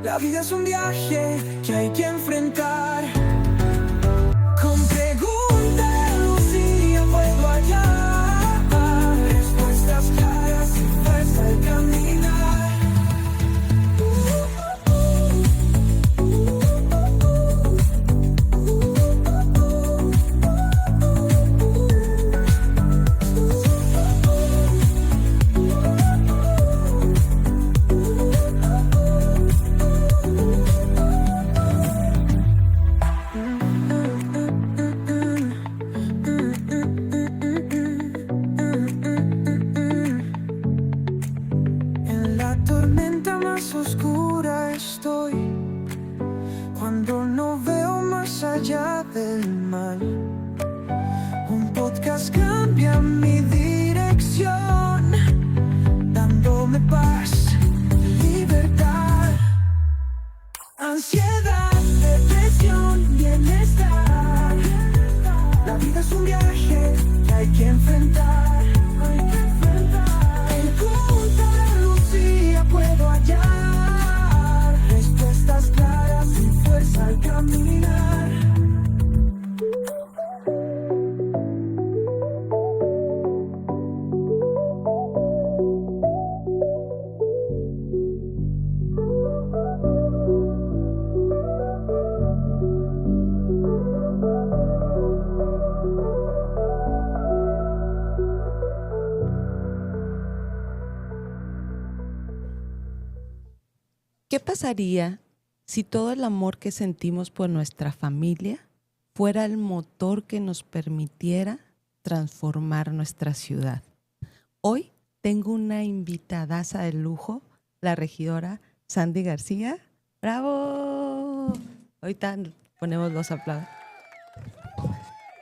La vida es un viaje que hay que enfrentar. Con preguntas, Lucía, puedo hallar respuestas claras y fuerza al caminar. En la tormenta más oscura estoy, cuando no veo más allá del mal. Un podcast cambia mi dirección, dándome paz, libertad, ansiedad, depresión, bienestar. La vida es un viaje que hay que enfrentar. Pregunta a Lucía, puedo hallar respuestas claras y fuerza al caminar. ¿Qué pasaría si todo el amor que sentimos por nuestra familia fuera el motor que nos permitiera transformar nuestra ciudad? Hoy tengo una invitadaza de lujo, la regidora Sandy García. ¡Bravo! Ahorita ponemos los aplausos.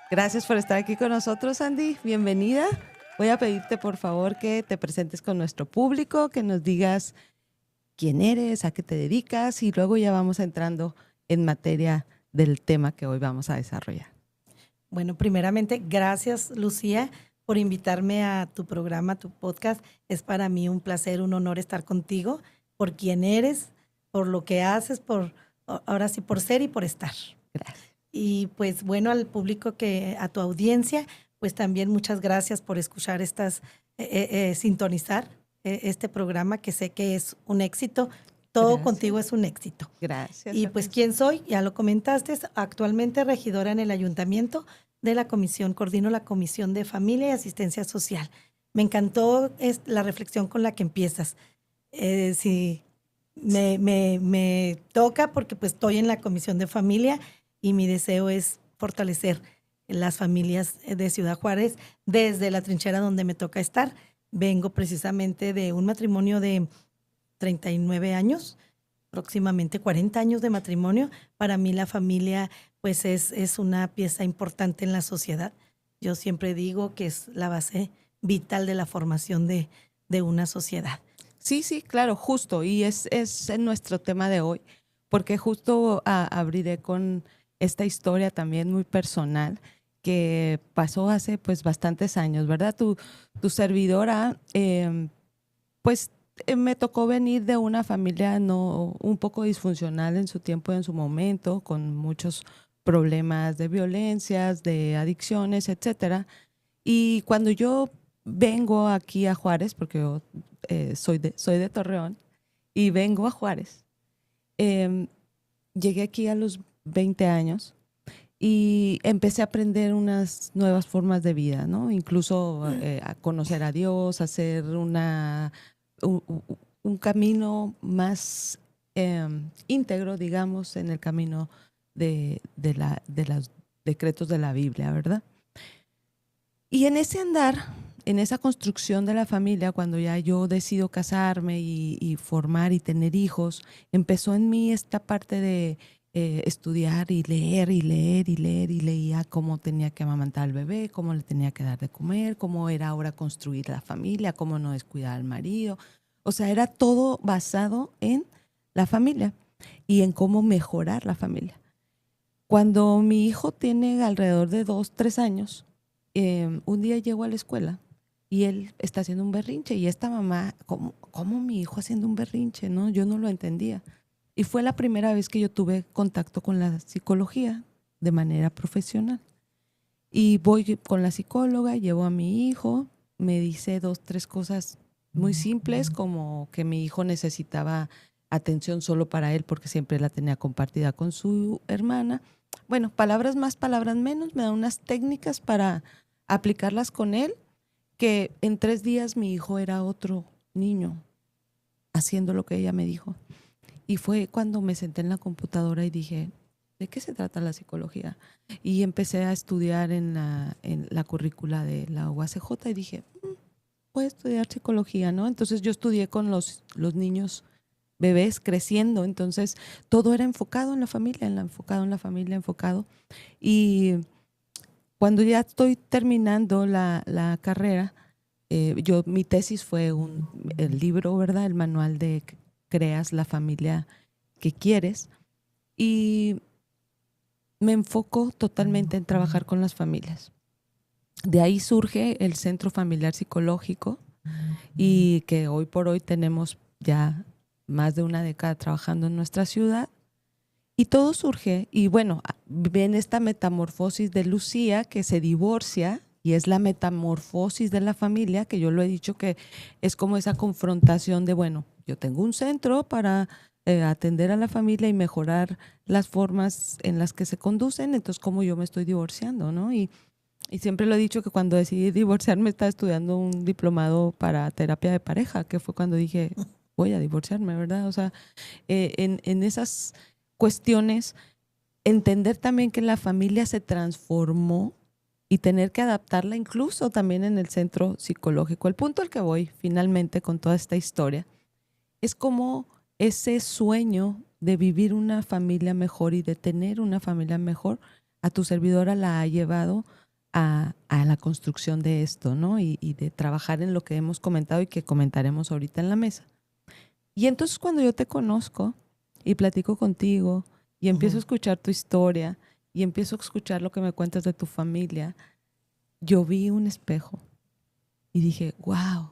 Gracias por estar aquí con nosotros, Sandy. Bienvenida. Voy a pedirte, por favor, que te presentes con nuestro público, que nos digas quién eres, a qué te dedicas, y luego ya vamos entrando en materia del tema que hoy vamos a desarrollar. Bueno, primeramente, gracias, Lucía, por invitarme a tu programa, tu podcast. Es para mí un placer, un honor estar contigo, por quién eres, por lo que haces, ahora sí, por ser y por estar. Gracias. Y pues bueno, al público, a tu audiencia, pues también muchas gracias por escuchar sintonizar este programa, que sé que es un éxito. Todo Gracias. Contigo es un éxito. Gracias. Y pues, ¿quién soy? Ya lo comentaste, actualmente regidora en el ayuntamiento de la comisión, coordino la Comisión de Familia y Asistencia Social. Me encantó la reflexión con la que empiezas. Sí, me toca porque pues estoy en la Comisión de Familia y mi deseo es fortalecer las familias de Ciudad Juárez desde la trinchera donde me toca estar. Vengo precisamente de un matrimonio de 39 años, próximamente 40 años de matrimonio. Para mí la familia pues es una pieza importante en la sociedad. Yo siempre digo que es la base vital de la formación de una sociedad. Sí, claro, justo. Y es nuestro tema de hoy, porque justo abriré con esta historia también muy personal que pasó hace pues bastantes años, ¿verdad? Tu servidora, me tocó venir de una familia un poco disfuncional en su tiempo, en su momento, con muchos problemas de violencias, de adicciones, etcétera. Y cuando yo vengo aquí a Juárez, porque yo soy de Torreón, y vengo a Juárez, llegué aquí a los 20 años y empecé a aprender unas nuevas formas de vida, ¿no? Incluso a conocer a Dios, a hacer un camino más íntegro, digamos, en el camino de los decretos de la Biblia, ¿verdad? Y en ese andar, en esa construcción de la familia, cuando ya yo decido casarme y formar y tener hijos, empezó en mí esta parte de estudiar y leer y leer y leer, y leía cómo tenía que amamantar al bebé, cómo le tenía que dar de comer, cómo era ahora construir la familia, cómo no descuidar al marido. O sea, era todo basado en la familia y en cómo mejorar la familia. Cuando mi hijo tiene alrededor de 2, 3 años, un día llego a la escuela y él está haciendo un berrinche, y esta mamá, ¿cómo mi hijo haciendo un berrinche? ¿No? Yo no lo entendía. Y fue la primera vez que yo tuve contacto con la psicología de manera profesional. Y voy con la psicóloga, llevo a mi hijo, me dice 2, 3 cosas muy simples, como que mi hijo necesitaba atención solo para él porque siempre la tenía compartida con su hermana. Bueno, palabras más, palabras menos, me da unas técnicas para aplicarlas con él, que en 3 días mi hijo era otro niño haciendo lo que ella me dijo. Y fue cuando me senté en la computadora y dije, ¿de qué se trata la psicología? Y empecé a estudiar en la currícula de la UACJ y dije, voy a estudiar psicología, ¿no? Entonces yo estudié con los niños bebés creciendo, entonces todo era enfocado en la familia, enfocado. Y cuando ya estoy terminando la carrera, mi tesis fue el libro, ¿verdad? El manual de creas la familia que quieres, y me enfoco totalmente en trabajar con las familias. De ahí surge el Centro Familiar Psicológico, y que hoy por hoy tenemos ya más de una década trabajando en nuestra ciudad. Y todo surge, y bueno, ven esta metamorfosis de Lucía, que se divorcia, y es la metamorfosis de la familia, que yo lo he dicho que es como esa confrontación de, bueno, yo tengo un centro para atender a la familia y mejorar las formas en las que se conducen, entonces cómo yo me estoy divorciando, ¿no? Y siempre lo he dicho que cuando decidí divorciarme estaba estudiando un diplomado para terapia de pareja, que fue cuando dije, voy a divorciarme, ¿verdad? O sea, en esas cuestiones, entender también que la familia se transformó y tener que adaptarla incluso también en el centro psicológico. El punto al que voy finalmente con toda esta historia es como ese sueño de vivir una familia mejor y de tener una familia mejor, a tu servidora la ha llevado a la construcción de esto, ¿no? Y de trabajar en lo que hemos comentado y que comentaremos ahorita en la mesa. Y entonces cuando yo te conozco y platico contigo y empiezo a escuchar tu historia y empiezo a escuchar lo que me cuentas de tu familia, yo vi un espejo y dije, wow,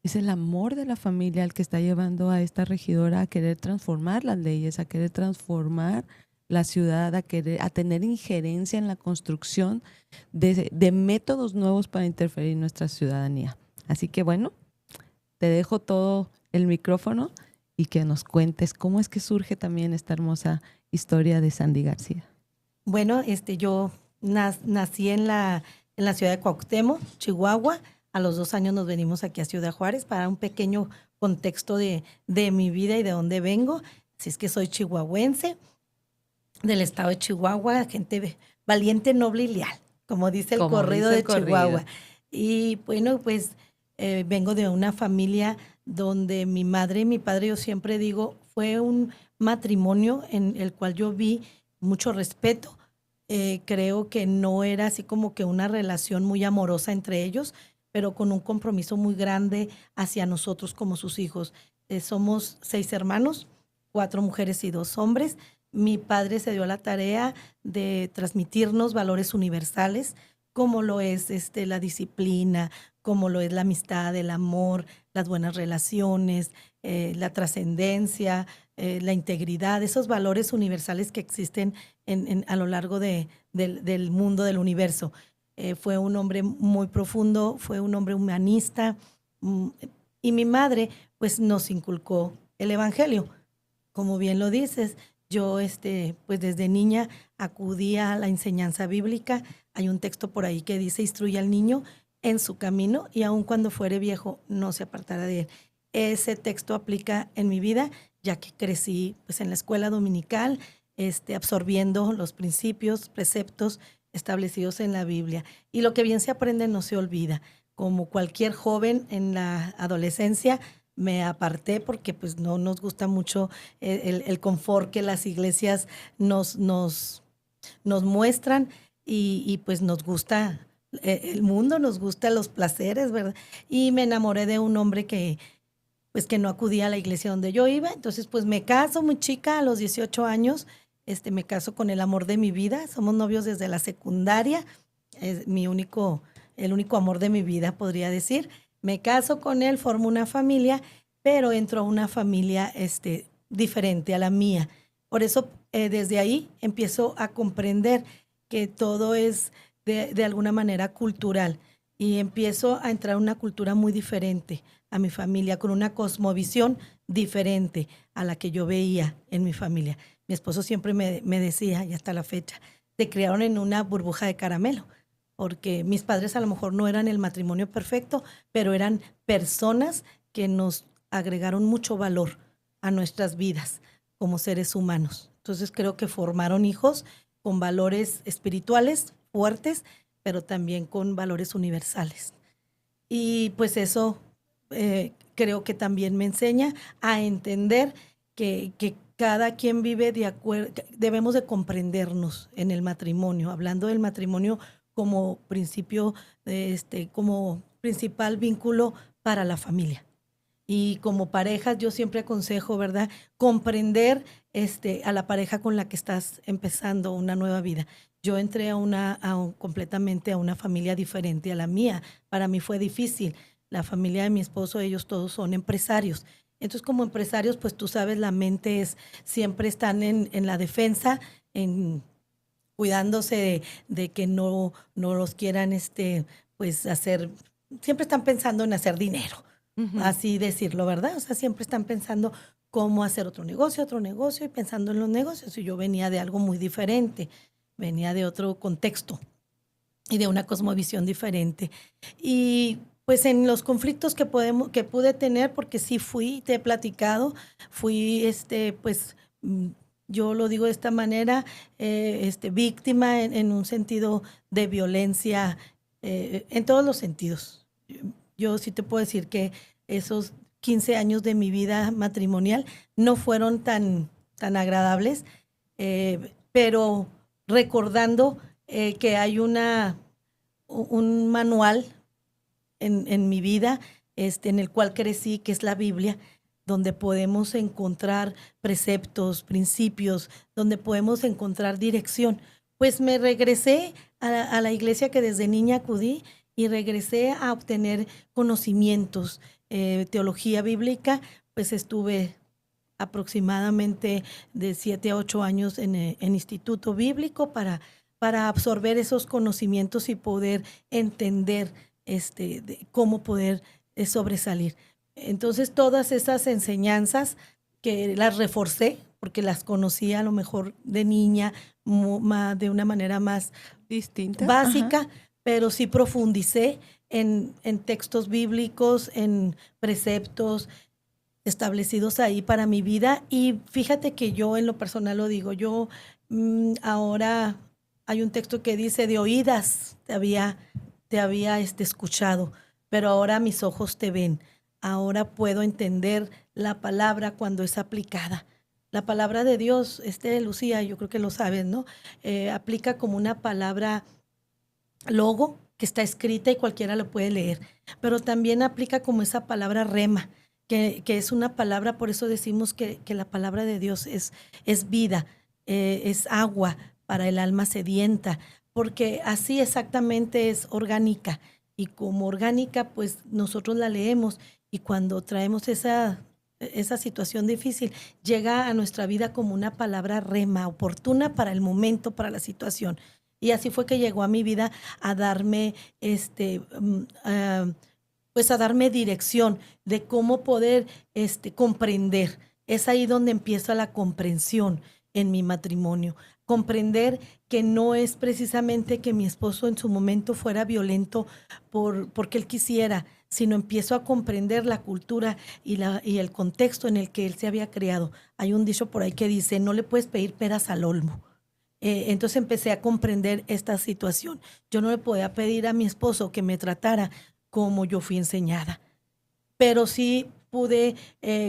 es el amor de la familia el que está llevando a esta regidora a querer transformar las leyes, a querer transformar la ciudad, a tener injerencia en la construcción de métodos nuevos para interferir en nuestra ciudadanía. Así que bueno, te dejo todo el micrófono y que nos cuentes cómo es que surge también esta hermosa historia de Sandy García. Bueno, yo nací en la ciudad de Cuauhtémoc, Chihuahua. A los 2 años nos venimos aquí a Ciudad Juárez para un pequeño contexto de mi vida y de dónde vengo. Así es que soy chihuahuense, del estado de Chihuahua, gente valiente, noble y leal, como dice el corrido de Chihuahua. Y bueno, pues vengo de una familia donde mi madre y mi padre, yo siempre digo, fue un matrimonio en el cual yo vi mucho respeto. Creo que no era así como que una relación muy amorosa entre ellos, pero con un compromiso muy grande hacia nosotros como sus hijos. Somos 6 hermanos, 4 mujeres y 2 hombres. Mi padre se dio la tarea de transmitirnos valores universales, como lo es la disciplina, como lo es la amistad, el amor, las buenas relaciones, la trascendencia, la integridad, esos valores universales que existen a lo largo del mundo, del universo. Fue un hombre muy profundo, fue un hombre humanista, y mi madre pues nos inculcó el evangelio. Como bien lo dices, yo pues desde niña acudía a la enseñanza bíblica. Hay un texto por ahí que dice, instruye al niño en su camino y aun cuando fuere viejo no se apartará de él. Ese texto aplica en mi vida, ya que crecí pues en la escuela dominical, absorbiendo los principios, preceptos establecidos en la Biblia. Y lo que bien se aprende no se olvida. Como cualquier joven en la adolescencia, me aparté porque pues no nos gusta mucho el confort que las iglesias nos muestran y pues nos gusta el mundo, nos gustan los placeres, ¿verdad? Y me enamoré de un hombre que no acudía a la iglesia donde yo iba. Entonces pues me caso muy chica, a los 18 años, me caso con el amor de mi vida. Somos novios desde la secundaria, es el único amor de mi vida, podría decir. Me caso con él, formo una familia, pero entro a una familia diferente a la mía. Por eso desde ahí empiezo a comprender que todo es de alguna manera cultural y empiezo a entrar a una cultura muy diferente a mi familia, con una cosmovisión diferente a la que yo veía en mi familia. Mi esposo siempre me decía, y hasta la fecha, te criaron en una burbuja de caramelo, porque mis padres a lo mejor no eran el matrimonio perfecto, pero eran personas que nos agregaron mucho valor a nuestras vidas como seres humanos. Entonces creo que formaron hijos con valores espirituales fuertes, pero también con valores universales. Y pues eso creo que también me enseña a entender que cada quien vive de acuerdo, debemos de comprendernos en el matrimonio, hablando del matrimonio como principio, como principal vínculo para la familia. Y como parejas, yo siempre aconsejo, ¿verdad? Comprender a la pareja con la que estás empezando una nueva vida. Yo entré completamente a una familia diferente a la mía. Para mí fue difícil. La familia de mi esposo, ellos todos son empresarios. Entonces, como empresarios, pues tú sabes, la mente siempre están en la defensa, cuidándose de que no los quieran, pues hacer, siempre están pensando en hacer dinero. Así decirlo, ¿verdad? O sea, siempre están pensando cómo hacer otro negocio y pensando en los negocios. Y yo venía de algo muy diferente, venía de otro contexto y de una cosmovisión diferente. Y pues en los conflictos que pude tener, porque sí te he platicado, fui, pues, yo lo digo de esta manera, víctima en un sentido de violencia, en todos los sentidos. Yo sí te puedo decir que esos 15 años de mi vida matrimonial no fueron tan agradables, pero recordando que hay un manual en mi vida en el cual crecí, que es la Biblia, donde podemos encontrar preceptos, principios, donde podemos encontrar dirección. Pues me regresé a la iglesia que desde niña acudí, y regresé a obtener conocimientos, teología bíblica. Pues estuve aproximadamente de 7 a 8 años en instituto bíblico para absorber esos conocimientos y poder entender cómo poder sobresalir. Entonces todas esas enseñanzas que las reforcé, porque las conocía a lo mejor de niña, de una manera más distinta, básica. Ajá. Pero sí profundicé en textos bíblicos, en preceptos establecidos ahí para mi vida. Y fíjate que yo en lo personal lo digo, yo ahora hay un texto que dice, de oídas te había escuchado, pero ahora mis ojos te ven. Ahora puedo entender la palabra cuando es aplicada. La palabra de Dios, Lucía, yo creo que lo sabes, ¿no? Aplica como una palabra logo que está escrita y cualquiera lo puede leer, pero también aplica como esa palabra rema, que es una palabra, por eso decimos que la palabra de Dios es vida, es agua para el alma sedienta, porque así exactamente es orgánica, y como orgánica pues nosotros la leemos, y cuando traemos esa situación difícil, llega a nuestra vida como una palabra rema, oportuna para el momento, para la situación. Y así fue que llegó a mi vida a darme, pues a darme dirección de cómo poder comprender. Es ahí donde empieza la comprensión en mi matrimonio. Comprender que no es precisamente que mi esposo en su momento fuera violento porque él quisiera, sino empiezo a comprender la cultura y el contexto en el que él se había criado. Hay un dicho por ahí que dice, no le puedes pedir peras al olmo. Entonces empecé a comprender esta situación. Yo no le podía pedir a mi esposo que me tratara como yo fui enseñada, pero sí pude,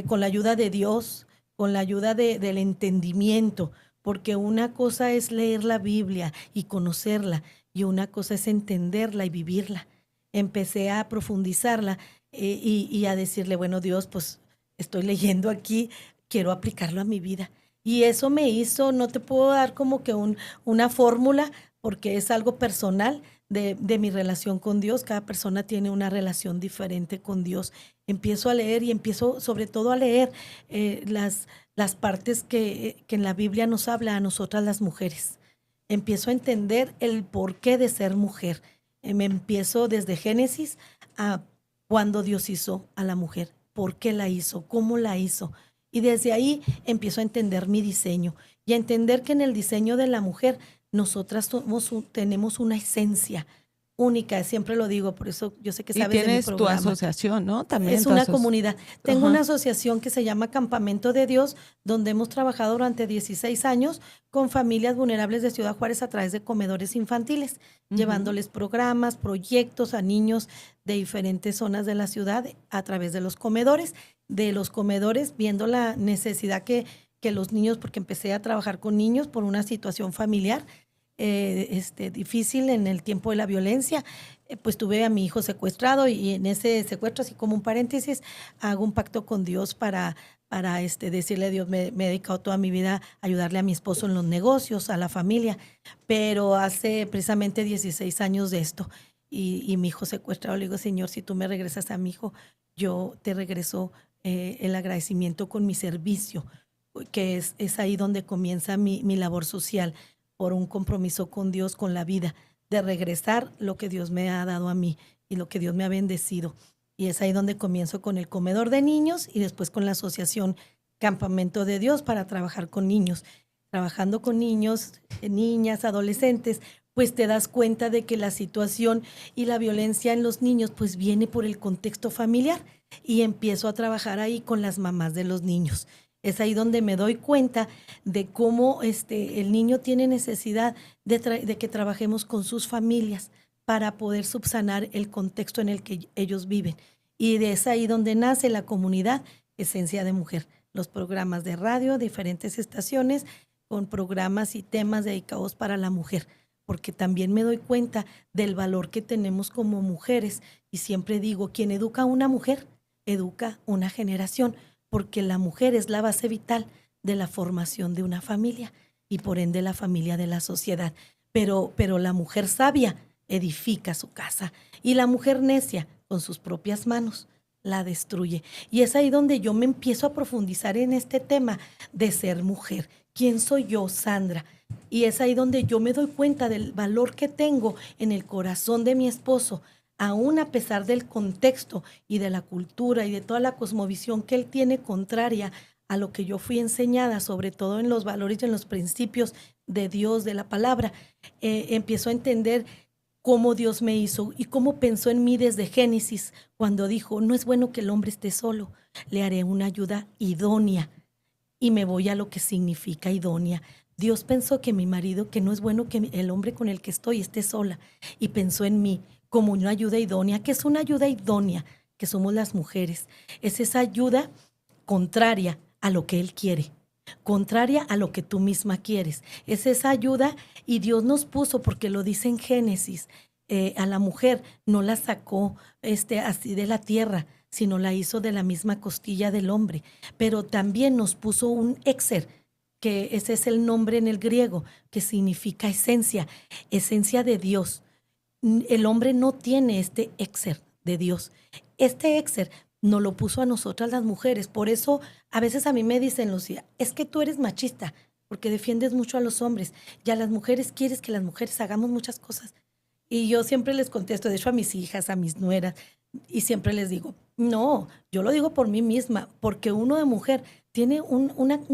con la ayuda de Dios, con la ayuda del entendimiento, porque una cosa es leer la Biblia y conocerla, y una cosa es entenderla y vivirla. Empecé a profundizarla y a decirle, bueno, Dios, pues estoy leyendo aquí, quiero aplicarlo a mi vida. Y eso me hizo, no te puedo dar como que una fórmula, porque es algo personal, de mi relación con Dios. Cada persona tiene una relación diferente con Dios. Empiezo a leer y empiezo sobre todo a leer las partes que en la Biblia nos habla a nosotras las mujeres. Empiezo a entender el porqué de ser mujer. Me empiezo desde Génesis a cuando Dios hizo a la mujer, por qué la hizo, cómo la hizo. Y desde ahí empiezo a entender mi diseño y a entender que en el diseño de la mujer nosotras tenemos una esencia única, siempre lo digo, por eso yo sé que Y sabes de mi tienes tu programa. asociación, ¿no? También Es tu una aso- comunidad. Tengo Ajá. una asociación que se llama Campamento de Dios, donde hemos trabajado durante 16 años con familias vulnerables de Ciudad Juárez a través de comedores infantiles, Ujú. llevándoles programas, proyectos a niños de diferentes zonas de la ciudad a través de los comedores. De los comedores, viendo la necesidad que los niños, porque empecé a trabajar con niños por una situación familiar difícil en el tiempo de la violencia, pues tuve a mi hijo secuestrado y en ese secuestro, así como un paréntesis, hago un pacto con Dios para decirle a Dios, me he dedicado toda mi vida a ayudarle a mi esposo en los negocios, a la familia, pero hace precisamente 16 años de esto y mi hijo secuestrado, le digo, Señor, si tú me regresas a mi hijo, yo te regreso el agradecimiento con mi servicio, que es ahí donde comienza mi labor social, por un compromiso con Dios, con la vida, de regresar lo que Dios me ha dado a mí y lo que Dios me ha bendecido. Y es ahí donde comienzo con el comedor de niños y después con la asociación Campamento de Dios para trabajar con niños. Trabajando con niños, niñas, adolescentes, pues te das cuenta de que la situación y la violencia en los niños pues viene por el contexto familiar y empiezo a trabajar ahí con las mamás de los niños. Es ahí donde me doy cuenta de cómo el niño tiene necesidad de que trabajemos con sus familias para poder subsanar el contexto en el que ellos viven. Y es ahí donde nace la comunidad Esencia de Mujer, los programas de radio, diferentes estaciones, con programas y temas dedicados para la mujer, porque también me doy cuenta del valor que tenemos como mujeres. Y siempre digo, quien educa a una mujer, educa una generación, porque la mujer es la base vital de la formación de una familia y por ende la familia de la sociedad. Pero la mujer sabia edifica su casa y la mujer necia con sus propias manos la destruye. Y es ahí donde yo me empiezo a profundizar en este tema de ser mujer. ¿Quién soy yo, Sandra? Y es ahí donde yo me doy cuenta del valor que tengo en el corazón de mi esposo, aún a pesar del contexto y de la cultura y de toda la cosmovisión que él tiene contraria a lo que yo fui enseñada, sobre todo en los valores y en los principios de Dios, de la palabra, empiezo a entender cómo Dios me hizo y cómo pensó en mí desde Génesis, cuando dijo, no es bueno que el hombre esté solo, le haré una ayuda idónea. Y me voy a lo que significa idónea. Dios pensó que mi marido, que no es bueno que el hombre con el que estoy esté sola, y pensó en mí como una ayuda idónea. ¿Qué es una ayuda idónea? Que somos las mujeres. Es esa ayuda contraria a lo que Él quiere, contraria a lo que tú misma quieres. Es esa ayuda y Dios nos puso, porque lo dice en Génesis, a la mujer no la sacó así de la tierra, sino la hizo de la misma costilla del hombre. Pero también nos puso un éxer, que ese es el nombre en el griego, que significa esencia, esencia de Dios. El hombre no tiene este éxer de Dios. Este éxer nos lo puso a nosotras las mujeres. Por eso a veces a mí me dicen, Lucía, es que tú eres machista, porque defiendes mucho a los hombres y a las mujeres quieres que las mujeres hagamos muchas cosas. Y yo siempre les contesto, de hecho a mis hijas, a mis nueras, y siempre les digo, no, yo lo digo por mí misma, porque uno de mujer tiene un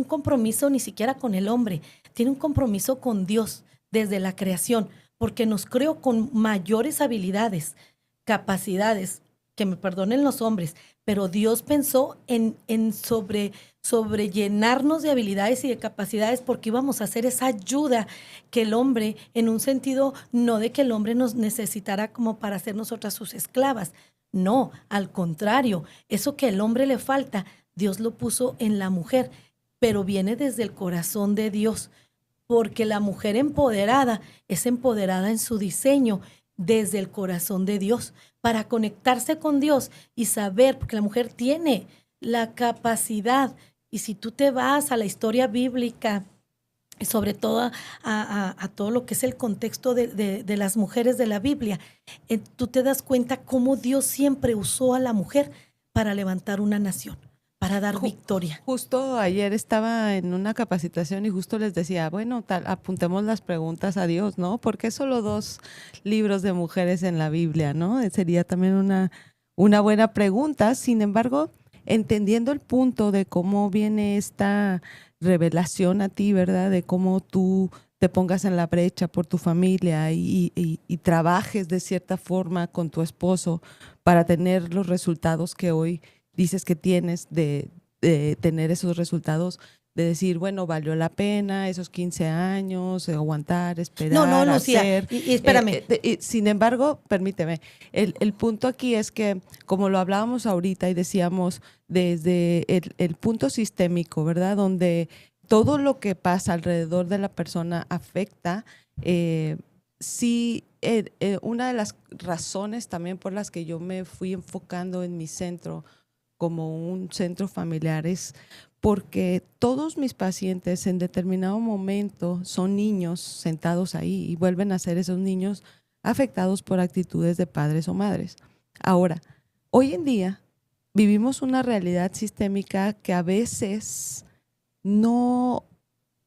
compromiso ni siquiera con el hombre, tiene un compromiso con Dios desde la creación, porque nos creó con mayores habilidades, capacidades, que me perdonen los hombres, pero Dios pensó en sobrellenarnos de habilidades y de capacidades, porque íbamos a hacer esa ayuda que el hombre, en un sentido, no de que el hombre nos necesitara como para hacer nosotras sus esclavas, no, al contrario, eso que el hombre le falta, Dios lo puso en la mujer, pero viene desde el corazón de Dios, porque la mujer empoderada es empoderada en su diseño desde el corazón de Dios, para conectarse con Dios y saber, porque la mujer tiene la capacidad, y si tú te vas a la historia bíblica, sobre todo a todo lo que es el contexto de las mujeres de la Biblia, tú te das cuenta cómo Dios siempre usó a la mujer para levantar una nación, para dar victoria. Justo ayer estaba en una capacitación y justo les decía, bueno, apuntemos las preguntas a Dios, ¿no? ¿Por qué solo 2 libros de mujeres en la Biblia, no? Sería también una buena pregunta. Sin embargo, entendiendo el punto de cómo viene esta revelación a ti, ¿verdad? De cómo tú te pongas en la brecha por tu familia y trabajes de cierta forma con tu esposo para tener los resultados que hoy dices que tienes, de tener esos resultados, de decir, bueno, valió la pena esos 15 años, aguantar, esperar, No, Lucía, hacer. y espérame. Sin embargo, permíteme, el punto aquí es que, como lo hablábamos ahorita y decíamos, desde el punto sistémico, ¿verdad? Donde todo lo que pasa alrededor de la persona afecta, sí, una de las razones también por las que yo me fui enfocando en mi centro como un centro familiar es porque todos mis pacientes en determinado momento son niños sentados ahí y vuelven a ser esos niños afectados por actitudes de padres o madres. Ahora, hoy en día vivimos una realidad sistémica que a veces no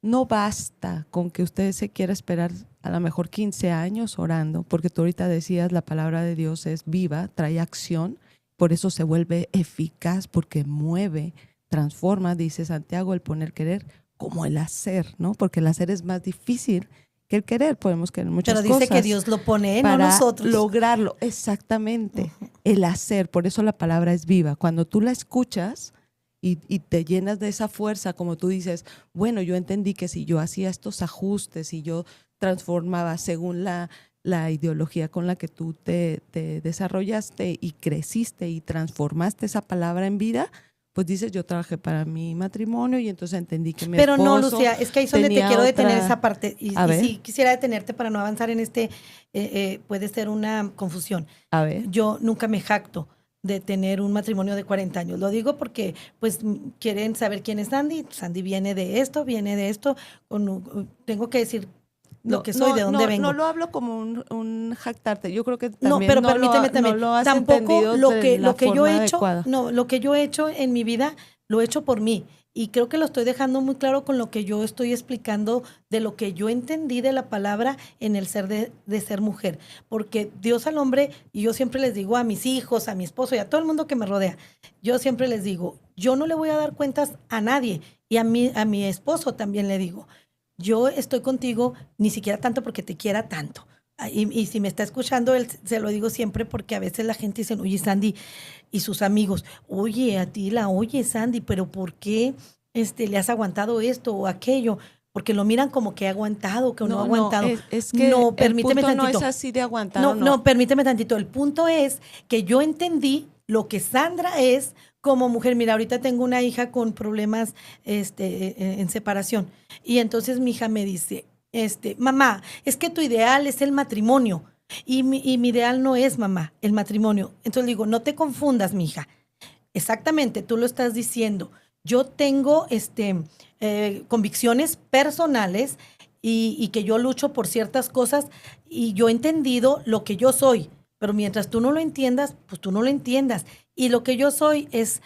basta con que usted se quiera esperar a lo mejor 15 años orando, porque tú ahorita decías la palabra de Dios es viva, trae acción, por eso se vuelve eficaz, porque mueve, transforma, dice Santiago, el poner querer como el hacer, ¿no? Porque el hacer es más difícil que el querer, podemos querer muchas cosas. Pero dice que Dios lo pone, para no nosotros. lograrlo, exactamente, el hacer, por eso la palabra es viva. Cuando tú la escuchas y te llenas de esa fuerza, como tú dices, bueno, yo entendí que si yo hacía estos ajustes y yo transformaba según la ideología con la que tú te desarrollaste y creciste y transformaste esa palabra en vida, pues dices, yo trabajé para mi matrimonio y entonces entendí que mi Pero esposo no, Lucía, es que ahí es donde te quiero detener esa parte. Y ver. sí quisiera detenerte para no avanzar en puede ser una confusión. A ver. Yo nunca me jacto de tener un matrimonio de 40 años. Lo digo porque pues quieren saber quién es Sandy. Sandy viene de esto. Tengo que decir lo que soy, de dónde vengo. No lo hablo como un jactarte. Yo creo que también no, pero permíteme también. No lo has Tampoco entendido lo de que la yo forma he hecho, adecuada. no, lo que yo he hecho en mi vida lo he hecho por mí. Y creo que lo estoy dejando muy claro con lo que yo estoy explicando de lo que yo entendí de la palabra en el ser de ser mujer. Porque Dios al hombre, y yo siempre les digo a mis hijos, a mi esposo y a todo el mundo que me rodea, yo siempre les digo, yo no le voy a dar cuentas a nadie. Y a mi esposo también le digo, yo estoy contigo ni siquiera tanto porque te quiera tanto. Y si me está escuchando, él se lo digo siempre porque a veces la gente dice, oye, Sandy, y sus amigos, oye, oye, Sandy, pero ¿por qué le has aguantado esto o aquello? Porque lo miran como que ha aguantado, que no ha aguantado. Es que no, permíteme el punto tantito. no es así de aguantar. No, permíteme tantito. El punto es que yo entendí lo que Sandra es como mujer. Mira, ahorita tengo una hija con problemas en separación. Y entonces mi hija me dice, mamá, es que tu ideal es el matrimonio. Y mi ideal no es, mamá, el matrimonio. Entonces le digo, no te confundas, mija. Exactamente, tú lo estás diciendo. Yo tengo convicciones personales y que yo lucho por ciertas cosas y yo he entendido lo que yo soy. Pero mientras tú no lo entiendas, pues tú no lo entiendas. Y lo que yo soy es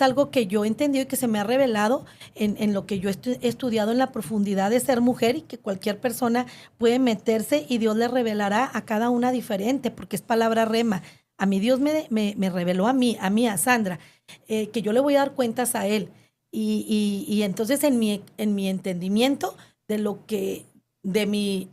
algo que yo he entendido y que se me ha revelado en lo que yo he estudiado en la profundidad de ser mujer y que cualquier persona puede meterse y Dios le revelará a cada una diferente, porque es palabra rema. A mí Dios me reveló a mí, a Sandra, que yo le voy a dar cuentas a Él. Y entonces en mi entendimiento de mi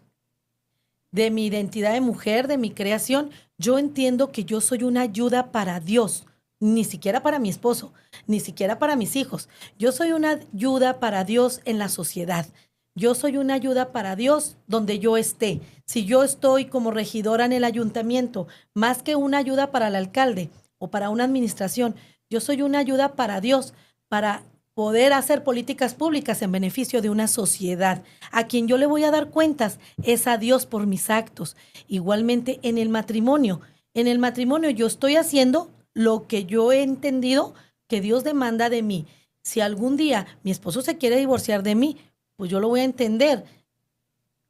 identidad de mujer, de mi creación, yo entiendo que yo soy una ayuda para Dios. Ni siquiera para mi esposo, ni siquiera para mis hijos. Yo soy una ayuda para Dios en la sociedad. Yo soy una ayuda para Dios donde yo esté. Si yo estoy como regidora en el ayuntamiento, más que una ayuda para el alcalde o para una administración, yo soy una ayuda para Dios, para poder hacer políticas públicas en beneficio de una sociedad. A quien yo le voy a dar cuentas es a Dios por mis actos. Igualmente en el matrimonio. En el matrimonio yo estoy haciendo lo que yo he entendido que Dios demanda de mí. Si algún día mi esposo se quiere divorciar de mí, pues yo lo voy a entender.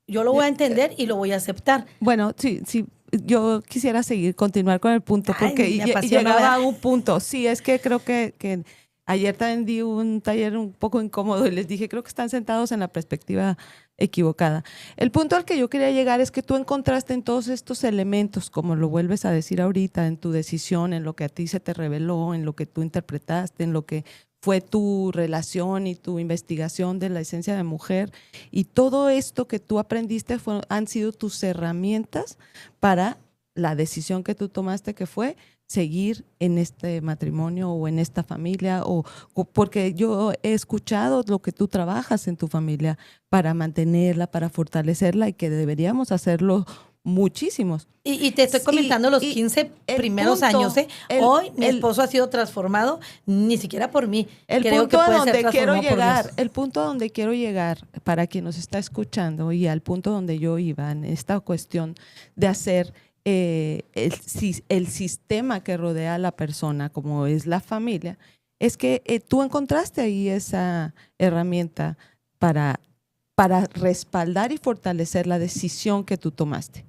Yo lo voy a entender y lo voy a aceptar. Bueno, sí, sí. Yo quisiera continuar con el punto, Ay, porque me apasiona, llegaba ¿verdad? a un punto. Sí, es que creo que ayer también di un taller un poco incómodo y les dije, creo que están sentados en la perspectiva equivocada. El punto al que yo quería llegar es que tú encontraste en todos estos elementos, como lo vuelves a decir ahorita, en tu decisión, en lo que a ti se te reveló, en lo que tú interpretaste, en lo que fue tu relación y tu investigación de la esencia de mujer, y todo esto que tú aprendiste han sido tus herramientas para la decisión que tú tomaste, que fue seguir en este matrimonio o en esta familia, o porque yo he escuchado lo que tú trabajas en tu familia para mantenerla, para fortalecerla, y que deberíamos hacerlo muchísimos. Y te estoy comentando los 15 primeros años. Hoy mi esposo ha sido transformado, ni siquiera por mí. Creo que puede ser transformado por Dios. El punto a donde quiero llegar, para quien nos está escuchando, y al punto donde yo iba en esta cuestión de hacer el sistema que rodea a la persona, como es la familia, es que tú encontraste ahí esa herramienta para respaldar y fortalecer la decisión que tú tomaste.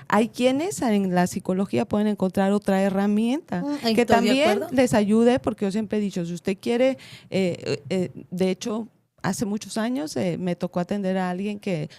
Hay quienes en la psicología pueden encontrar otra herramienta que también les ayude, porque yo siempre he dicho, si usted quiere, de hecho, hace muchos años me tocó atender a alguien que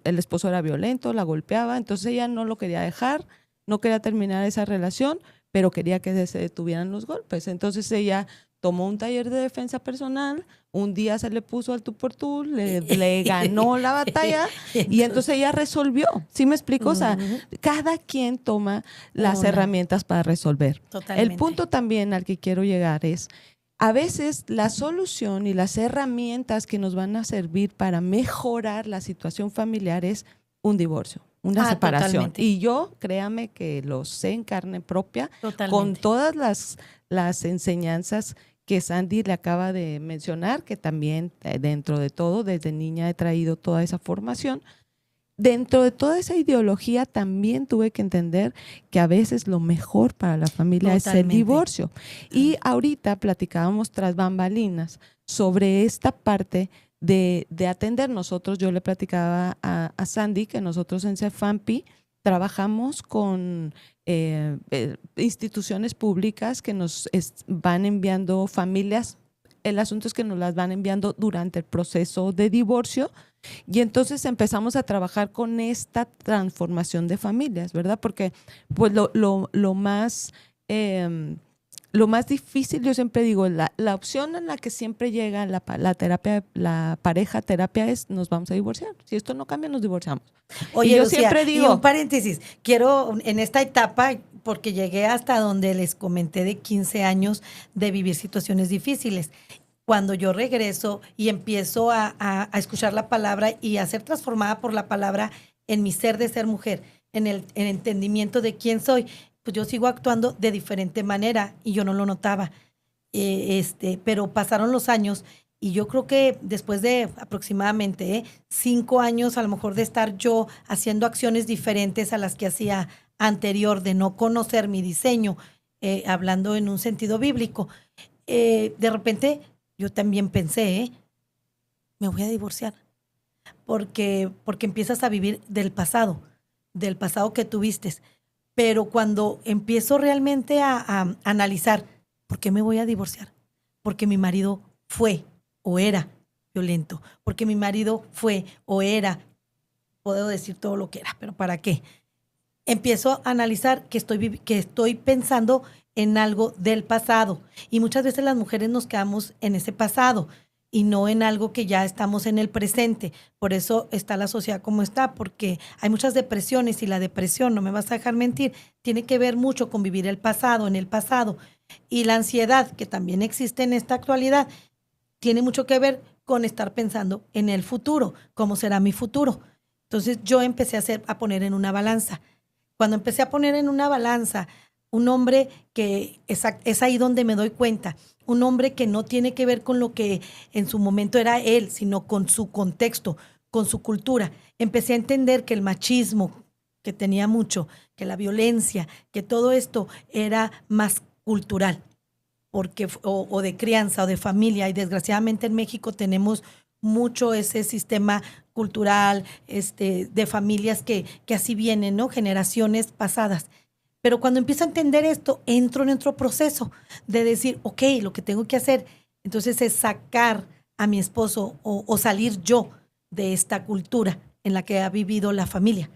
el esposo era violento, la golpeaba, entonces ella no lo quería dejar, no quería terminar esa relación, pero quería que se detuvieran los golpes. Entonces ella tomó un taller de defensa personal, un día se le puso al tú por tú, le ganó la batalla y entonces ella resolvió. ¿Sí me explico? O sea, cada quien toma las herramientas para resolver. Totalmente. El punto también al que quiero llegar es, a veces la solución y las herramientas que nos van a servir para mejorar la situación familiar es un divorcio, una separación. Totalmente. Y yo, créame que lo sé en carne propia, Totalmente. con todas las enseñanzas que Sandy le acaba de mencionar, que también dentro de todo, desde niña he traído toda esa formación. Dentro de toda esa ideología también tuve que entender que a veces lo mejor para la familia es el divorcio. Y ahorita platicábamos tras bambalinas sobre esta parte de atender. Nosotros, yo le platicaba a Sandy que nosotros en CEFAMPI trabajamos con instituciones públicas que nos van enviando familias. El asunto es que nos las van enviando durante el proceso de divorcio, y entonces empezamos a trabajar con esta transformación de familias, ¿verdad? Porque pues lo más difícil, yo siempre digo, la opción en la que siempre llega la terapia, la pareja terapia, es nos vamos a divorciar. Si esto no cambia, nos divorciamos. Oye, y yo Lucía, siempre digo, y un paréntesis, quiero en esta etapa, porque llegué hasta donde les comenté de 15 años de vivir situaciones difíciles. Cuando yo regreso y empiezo a escuchar la palabra y a ser transformada por la palabra en mi ser de ser mujer, en el entendimiento de quién soy, pues yo sigo actuando de diferente manera y yo no lo notaba. Pero pasaron los años y yo creo que después de aproximadamente 5 años a lo mejor de estar yo haciendo acciones diferentes a las que hacía anterior, de no conocer mi diseño, hablando en un sentido bíblico, de repente yo también pensé, me voy a divorciar, porque empiezas a vivir del pasado que tuviste. Pero cuando empiezo realmente a analizar, ¿por qué me voy a divorciar? Porque mi marido fue o era violento, porque mi marido fue o era, puedo decir todo lo que era, pero ¿para qué? Empiezo a analizar que estoy pensando en algo del pasado, y muchas veces las mujeres nos quedamos en ese pasado y no en algo que ya estamos en el presente. Por eso está la sociedad como está, porque hay muchas depresiones, y la depresión, no me vas a dejar mentir, tiene que ver mucho con vivir el pasado, en el pasado. Y la ansiedad, que también existe en esta actualidad, tiene mucho que ver con estar pensando en el futuro, cómo será mi futuro. Entonces yo empecé a poner en una balanza. Cuando empecé a poner en una balanza un hombre que es ahí donde me doy cuenta, un hombre que no tiene que ver con lo que en su momento era él, sino con su contexto, con su cultura. Empecé a entender que el machismo, que tenía mucho, que la violencia, que todo esto era más cultural, porque o de crianza o de familia, y desgraciadamente en México tenemos mucho ese sistema cultural, de familias que así vienen, ¿no? Generaciones pasadas. Pero cuando empiezo a entender esto, entro en otro proceso de decir, ok, lo que tengo que hacer entonces es sacar a mi esposo o salir yo de esta cultura en la que ha vivido la familia.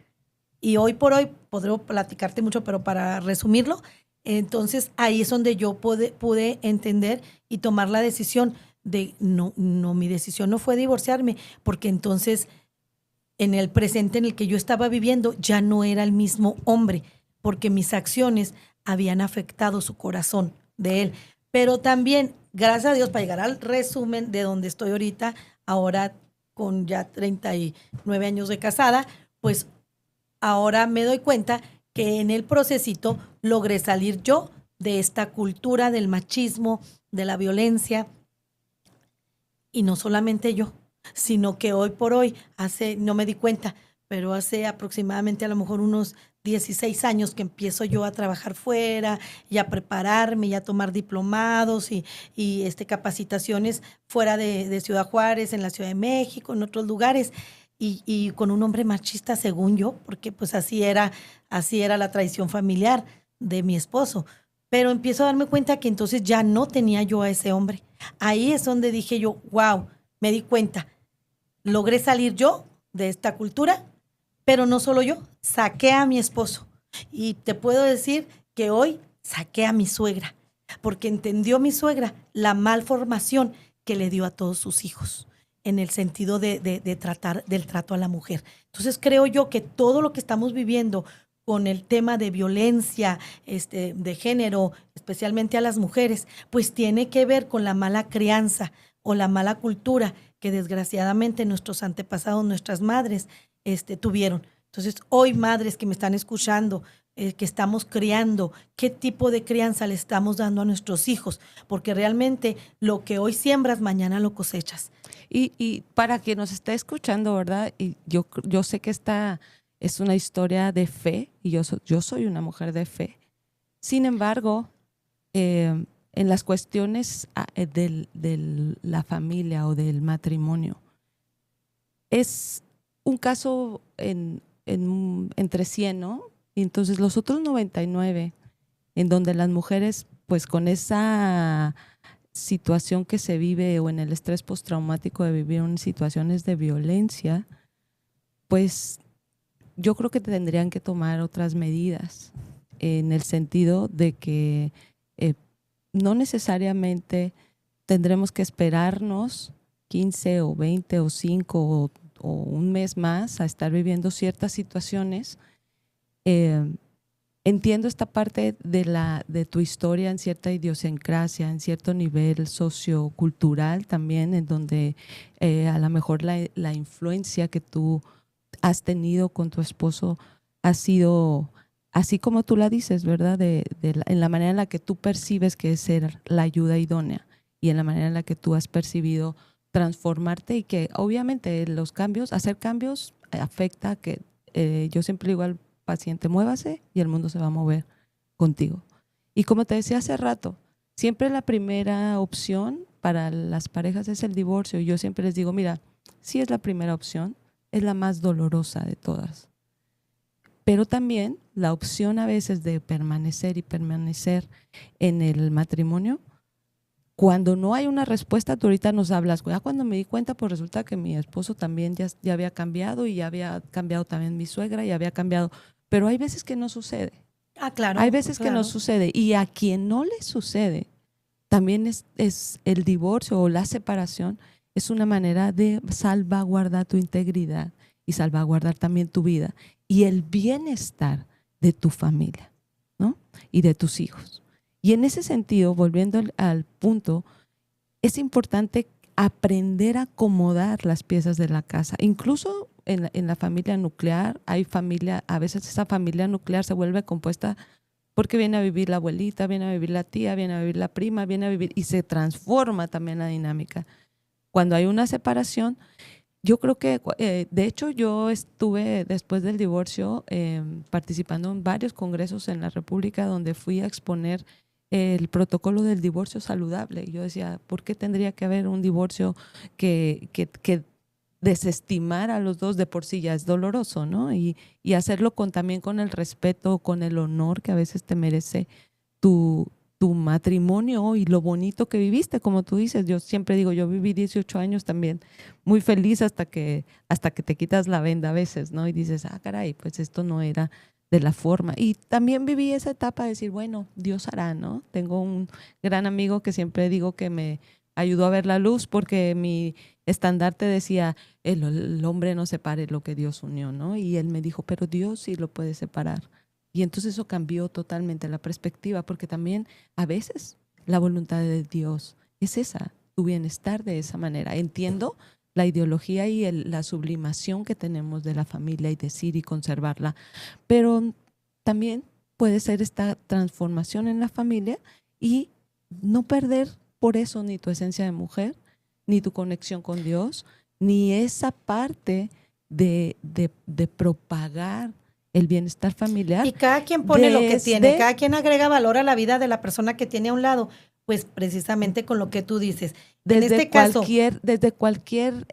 Y hoy por hoy, podré platicarte mucho, pero para resumirlo, entonces ahí es donde yo pude entender y tomar la decisión de, no, mi decisión no fue divorciarme, porque entonces en el presente en el que yo estaba viviendo ya no era el mismo hombre, porque mis acciones habían afectado su corazón de él. Pero también, gracias a Dios, para llegar al resumen de donde estoy ahorita, ahora con ya 39 años de casada, pues ahora me doy cuenta que en el procesito logré salir yo de esta cultura del machismo, de la violencia, y no solamente yo, sino que hoy por hoy, no me di cuenta, pero hace aproximadamente a lo mejor unos 16 años que empiezo yo a trabajar fuera y a prepararme y a tomar diplomados y capacitaciones fuera de Ciudad Juárez, en la Ciudad de México, en otros lugares, y con un hombre machista según yo, porque pues así era la tradición familiar de mi esposo. Pero empiezo a darme cuenta que entonces ya no tenía yo a ese hombre. Ahí es donde dije yo, wow, me di cuenta, logré salir yo de esta cultura, pero no solo yo, saqué a mi esposo. Y te puedo decir que hoy saqué a mi suegra, porque entendió mi suegra la malformación que le dio a todos sus hijos en el sentido del trato a la mujer. Entonces creo yo que todo lo que estamos viviendo con el tema de violencia de género, especialmente a las mujeres, pues tiene que ver con la mala crianza o la mala cultura que desgraciadamente nuestros antepasados, nuestras madres, tuvieron. Entonces, hoy madres que me están escuchando, que estamos criando, qué tipo de crianza le estamos dando a nuestros hijos, porque realmente lo que hoy siembras, mañana lo cosechas. Y para quien nos esté escuchando, ¿verdad? Y yo sé que esta es una historia de fe, y yo soy una mujer de fe. Sin embargo, en las cuestiones de la familia o del matrimonio, es un caso entre 100, ¿no? Y entonces los otros 99, en donde las mujeres, pues con esa situación que se vive o en el estrés postraumático de vivir en situaciones de violencia, pues yo creo que tendrían que tomar otras medidas en el sentido de que no necesariamente tendremos que esperarnos 15 o 20 o 5 o un mes más a estar viviendo ciertas situaciones. Entiendo esta parte de tu historia en cierta idiosincrasia, en cierto nivel sociocultural también, en donde a lo mejor la influencia que tú has tenido con tu esposo ha sido así como tú la dices, ¿verdad? En la manera en la que tú percibes que es ser la ayuda idónea y en la manera en la que tú has percibido transformarte, y que obviamente hacer cambios afecta que yo siempre digo al paciente, muévase y el mundo se va a mover contigo. Y como te decía hace rato, siempre la primera opción para las parejas es el divorcio. Y yo siempre les digo, mira, sí es la primera opción, es la más dolorosa de todas. Pero también la opción a veces de permanecer en el matrimonio, cuando no hay una respuesta, tú ahorita nos hablas, cuando me di cuenta, pues resulta que mi esposo también ya había cambiado, y ya había cambiado también mi suegra, y había cambiado. Pero hay veces que no sucede. Claro. Hay veces claro. que no sucede. Y a quien no le sucede, también es el divorcio o la separación, es una manera de salvaguardar tu integridad y salvaguardar también tu vida y el bienestar de tu familia, ¿no? Y de tus hijos. Y en ese sentido, volviendo al punto, es importante aprender a acomodar las piezas de la casa. Incluso en la familia nuclear, a veces esa familia nuclear se vuelve compuesta porque viene a vivir la abuelita, viene a vivir la tía, viene a vivir la prima, viene a vivir, y se transforma también la dinámica. Cuando hay una separación, yo creo que, de hecho, yo estuve después del divorcio participando en varios congresos en la República donde fui a exponer el protocolo del divorcio saludable. Y yo decía, ¿por qué tendría que haber un divorcio que desestimar a los dos? De por sí ya es doloroso, ¿no? Y hacerlo también con el respeto, con el honor que a veces te merece tu matrimonio y lo bonito que viviste, como tú dices. Yo siempre digo, yo viví 18 años también muy feliz hasta que te quitas la venda a veces, ¿no? Y dices, caray, pues esto no era de la forma. Y también viví esa etapa de decir, bueno, Dios hará, ¿no? Tengo un gran amigo que siempre digo que me ayudó a ver la luz, porque mi estandarte decía, el hombre no separe lo que Dios unió, ¿no? Y él me dijo, pero Dios sí lo puede separar. Y entonces eso cambió totalmente la perspectiva, porque también a veces la voluntad de Dios es esa, tu bienestar de esa manera. Entiendo la ideología y la sublimación que tenemos de la familia y decir y conservarla, pero también puede ser esta transformación en la familia y no perder por eso ni tu esencia de mujer, ni tu conexión con Dios, ni esa parte de propagar el bienestar familiar. Y cada quien pone lo que tiene, cada quien agrega valor a la vida de la persona que tiene a un lado, pues precisamente con lo que tú dices. Desde en este caso, desde cualquier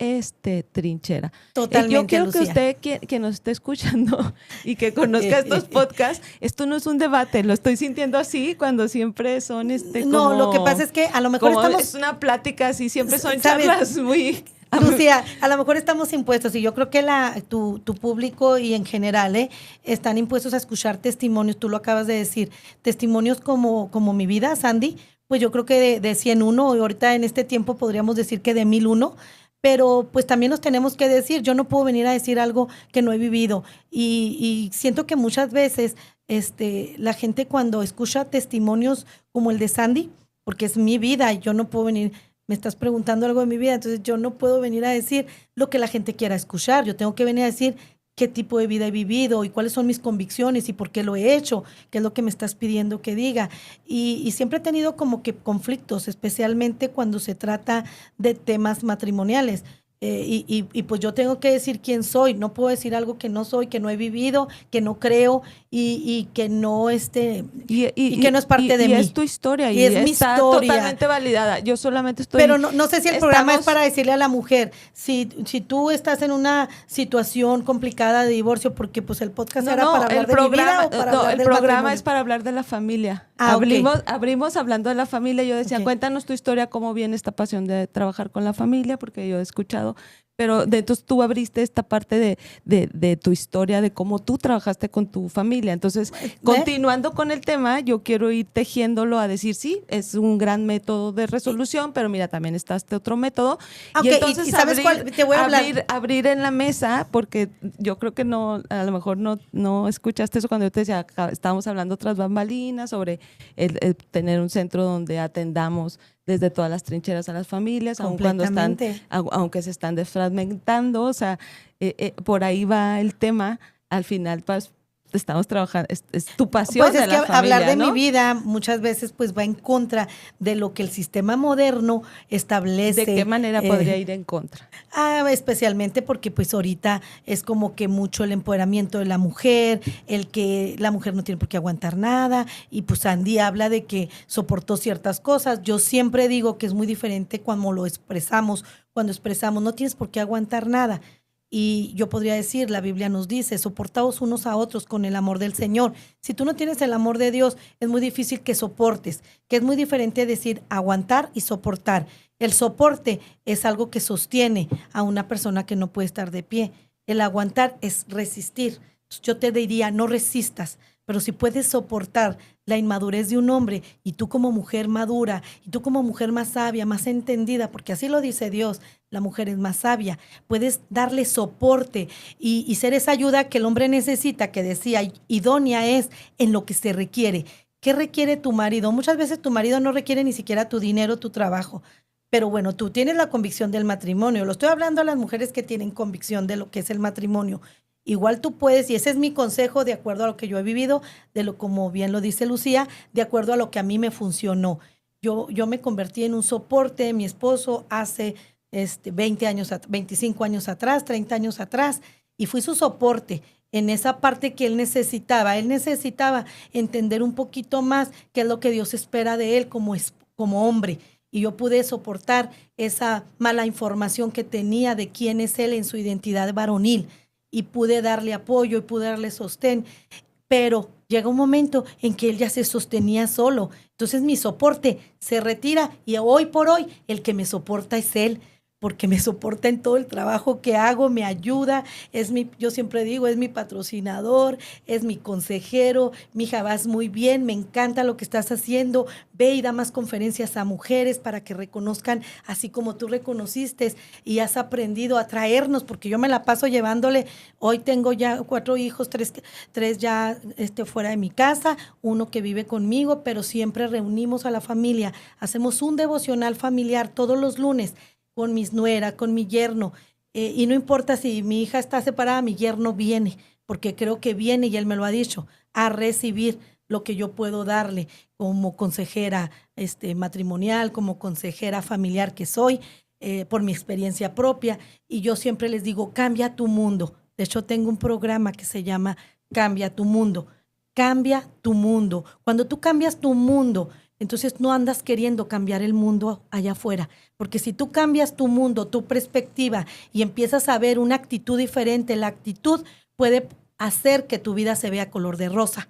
trinchera. Totalmente, yo quiero Lucía. que usted que nos esté escuchando y que conozca estos podcasts, esto no es un debate, lo estoy sintiendo así cuando siempre son no, lo que pasa es que a lo mejor estamos... Es una plática así, siempre son ¿sabes? charlas muy... Lucía, a lo mejor estamos impuestos, y yo creo que tu público y en general están impuestos a escuchar testimonios. Tú lo acabas de decir, testimonios como mi vida, Sandy, pues yo creo que de 101, y ahorita en este tiempo podríamos decir que de 1001, pero pues también nos tenemos que decir, yo no puedo venir a decir algo que no he vivido, y siento que muchas veces la gente cuando escucha testimonios como el de Sandy, porque es mi vida y yo no puedo venir... Me estás preguntando algo de mi vida, entonces yo no puedo venir a decir lo que la gente quiera escuchar. Yo tengo que venir a decir qué tipo de vida he vivido y cuáles son mis convicciones y por qué lo he hecho, qué es lo que me estás pidiendo que diga. Y siempre he tenido como que conflictos, especialmente cuando se trata de temas matrimoniales. Y pues yo tengo que decir quién soy. No puedo decir algo que no soy, que no he vivido, que no creo y que no y que no es parte de mí. Y es tu historia y es mi está historia. Totalmente validada. Yo solamente estoy... Pero no sé si el programa es para decirle a la mujer, si tú estás en una situación complicada de divorcio, porque pues el podcast era para hablar de mi vida o para hablar del programa matrimonio. es para hablar de la familia. Okay. Abrimos hablando de la familia. Yo decía, Okay. Cuéntanos tu historia, cómo viene esta pasión de trabajar con la familia, porque yo he escuchado, pero entonces tú abriste esta parte de tu historia, de cómo tú trabajaste con tu familia. Entonces, continuando con el tema, yo quiero ir tejiéndolo a decir, sí, es un gran método de resolución, pero mira, también está este otro método. Okay. Y entonces ¿Y sabes cuál? Te voy a hablar. Abrir en la mesa, porque yo creo que a lo mejor no escuchaste eso cuando yo te decía, estábamos hablando tras bambalinas sobre el tener un centro donde atendamos desde todas las trincheras a las familias, aunque se están desfragmentando, o sea, por ahí va el tema. Al final, pues, estamos trabajando, es tu pasión pues es de la que familia, hablar de ¿no? mi vida muchas veces pues va en contra de lo que el sistema moderno establece. ¿De qué manera podría ir en contra? Especialmente porque pues ahorita es como que mucho el empoderamiento de la mujer, el que la mujer no tiene por qué aguantar nada, y pues Andy habla de que soportó ciertas cosas. Yo siempre digo que es muy diferente cuando expresamos no tienes por qué aguantar nada. Y yo podría decir, la Biblia nos dice, soportaos unos a otros con el amor del Señor. Si tú no tienes el amor de Dios, es muy difícil que soportes, que es muy diferente decir aguantar y soportar. El soporte es algo que sostiene a una persona que no puede estar de pie. El aguantar es resistir. Yo te diría, no resistas, pero si puedes soportar la inmadurez de un hombre, y tú como mujer madura, y tú como mujer más sabia, más entendida, porque así lo dice Dios, la mujer es más sabia, puedes darle soporte y ser esa ayuda que el hombre necesita, que decía, idónea es en lo que se requiere. ¿Qué requiere tu marido? Muchas veces tu marido no requiere ni siquiera tu dinero, tu trabajo. Pero bueno, tú tienes la convicción del matrimonio. Lo estoy hablando a las mujeres que tienen convicción de lo que es el matrimonio. Igual tú puedes, y ese es mi consejo de acuerdo a lo que yo he vivido, como bien lo dice Lucía, de acuerdo a lo que a mí me funcionó. Yo me convertí en un soporte de mi esposo hace 20 años, 25 años atrás, 30 años atrás, y fui su soporte en esa parte que él necesitaba. Él necesitaba entender un poquito más qué es lo que Dios espera de él como hombre. Y yo pude soportar esa mala información que tenía de quién es él en su identidad varonil. Y pude darle apoyo y pude darle sostén. Pero llega un momento en que él ya se sostenía solo. Entonces mi soporte se retira y hoy por hoy el que me soporta es él, porque me soporta en todo el trabajo que hago, me ayuda, yo siempre digo, es mi patrocinador, es mi consejero. Mi hija, vas muy bien, me encanta lo que estás haciendo, ve y da más conferencias a mujeres para que reconozcan, así como tú reconociste y has aprendido a traernos, porque yo me la paso llevándole. Hoy tengo ya 4 hijos, 3 ya fuera de mi casa, 1 que vive conmigo, pero siempre reunimos a la familia, hacemos un devocional familiar todos los lunes, con mis nuera, con mi yerno, y no importa si mi hija está separada, mi yerno viene, porque creo que viene, y él me lo ha dicho, a recibir lo que yo puedo darle como consejera matrimonial, como consejera familiar que soy, por mi experiencia propia, y yo siempre les digo, cambia tu mundo. De hecho, tengo un programa que se llama Cambia tu mundo. Cambia tu mundo. Cuando tú cambias tu mundo, entonces no andas queriendo cambiar el mundo allá afuera, porque si tú cambias tu mundo, tu perspectiva y empiezas a ver una actitud diferente, la actitud puede hacer que tu vida se vea color de rosa.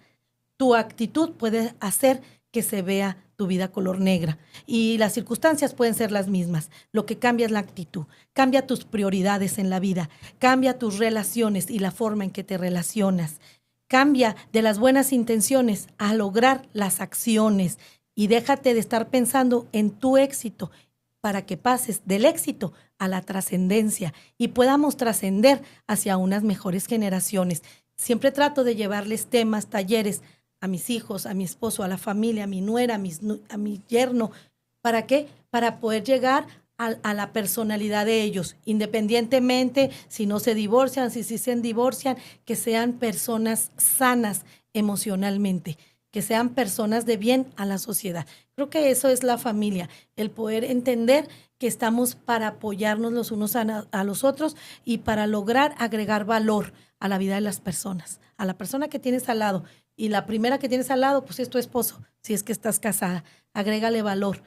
Tu actitud puede hacer que se vea tu vida color negra y las circunstancias pueden ser las mismas. Lo que cambia es la actitud. Cambia tus prioridades en la vida, cambia tus relaciones y la forma en que te relacionas. Cambia de las buenas intenciones a lograr las acciones. Y déjate de estar pensando en tu éxito para que pases del éxito a la trascendencia y podamos trascender hacia unas mejores generaciones. Siempre trato de llevarles temas, talleres a mis hijos, a mi esposo, a la familia, a mi nuera, a mi yerno. ¿Para qué? Para poder llegar a la personalidad de ellos, independientemente si no se divorcian, si se divorcian, que sean personas sanas emocionalmente, que sean personas de bien a la sociedad. Creo que eso es la familia, el poder entender que estamos para apoyarnos los unos a los otros y para lograr agregar valor a la vida de las personas, a la persona que tienes al lado. Y la primera que tienes al lado, pues es tu esposo, si es que estás casada. Agrégale valor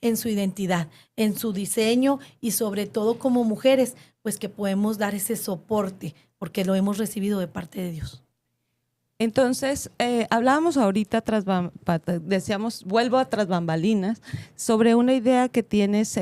en su identidad, en su diseño y sobre todo como mujeres, pues que podemos dar ese soporte porque lo hemos recibido de parte de Dios. Entonces, hablábamos ahorita, decíamos, vuelvo a tras bambalinas, sobre una idea que tienes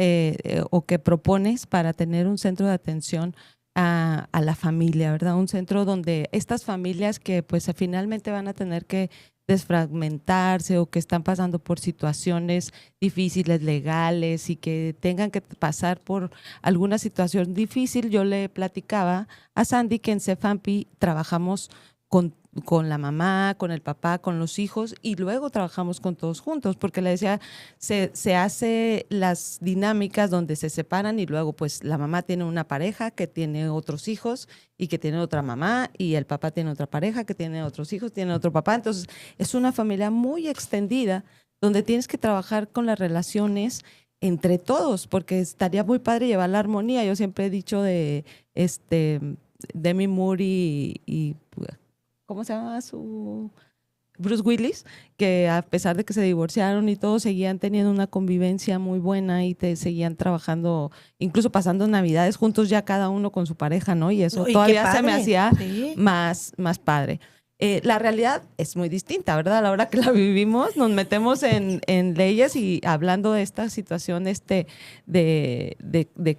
o que propones para tener un centro de atención a la familia, ¿verdad? Un centro donde estas familias que pues finalmente van a tener que desfragmentarse o que están pasando por situaciones difíciles legales y que tengan que pasar por alguna situación difícil. Yo le platicaba a Sandy que en CEFAMPI trabajamos con la mamá, con el papá, con los hijos y luego trabajamos con todos juntos, porque le decía, se hace las dinámicas donde se separan y luego pues la mamá tiene una pareja que tiene otros hijos y que tiene otra mamá y el papá tiene otra pareja que tiene otros hijos, tiene otro papá. Entonces es una familia muy extendida donde tienes que trabajar con las relaciones entre todos, porque estaría muy padre llevar la armonía. Yo siempre he dicho de Demi Moore y ¿cómo se llama su? Bruce Willis, que a pesar de que se divorciaron y todo, seguían teniendo una convivencia muy buena y seguían trabajando, incluso pasando Navidades juntos ya cada uno con su pareja, ¿no? Y eso todavía se me hacía más padre. La realidad es muy distinta, ¿verdad? A la hora que la vivimos, nos metemos en leyes y hablando de esta situación de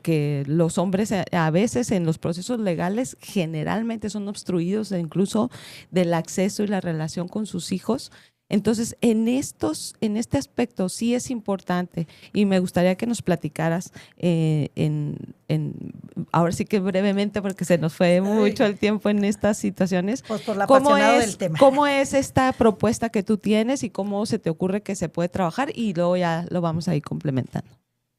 que los hombres a veces en los procesos legales generalmente son obstruidos incluso del acceso y la relación con sus hijos. Entonces, en este aspecto sí es importante y me gustaría que nos platicaras ahora sí que brevemente porque se nos fue mucho el tiempo en estas situaciones. Pues por la apasionado del tema. ¿Cómo es esta propuesta que tú tienes y cómo se te ocurre que se puede trabajar? Y luego ya lo vamos a ir complementando.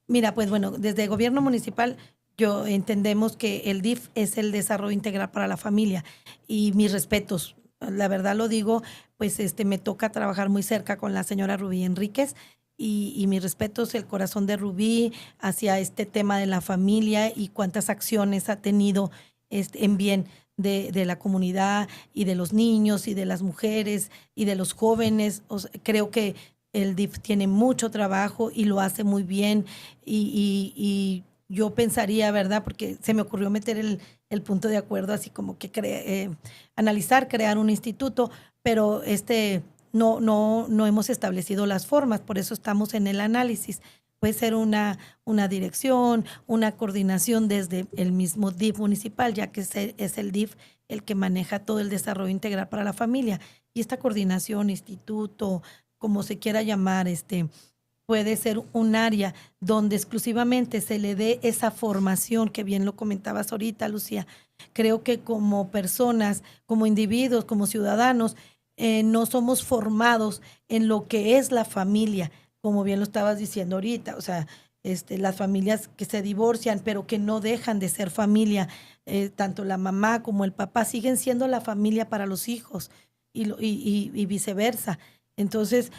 Mira, pues bueno, desde el gobierno municipal yo entendemos que el DIF es el desarrollo integral para la familia y mis respetos. La verdad lo digo, pues me toca trabajar muy cerca con la señora Rubí Enríquez y mis respetos, el corazón de Rubí hacia este tema de la familia y cuántas acciones ha tenido en bien de la comunidad y de los niños y de las mujeres y de los jóvenes. O sea, creo que el DIF tiene mucho trabajo y lo hace muy bien y yo pensaría, ¿verdad? Porque se me ocurrió meter el punto de acuerdo, así como que analizar, crear un instituto, pero no hemos establecido las formas, por eso estamos en el análisis. Puede ser una dirección, una coordinación desde el mismo DIF municipal, ya que es el DIF el que maneja todo el desarrollo integral para la familia. Y esta coordinación, instituto, como se quiera llamar, puede ser un área donde exclusivamente se le dé esa formación, que bien lo comentabas ahorita, Lucía. Creo que como personas, como individuos, como ciudadanos, no somos formados en lo que es la familia, como bien lo estabas diciendo ahorita. O sea, las familias que se divorcian, pero que no dejan de ser familia, tanto la mamá como el papá siguen siendo la familia para los hijos y viceversa. Entonces,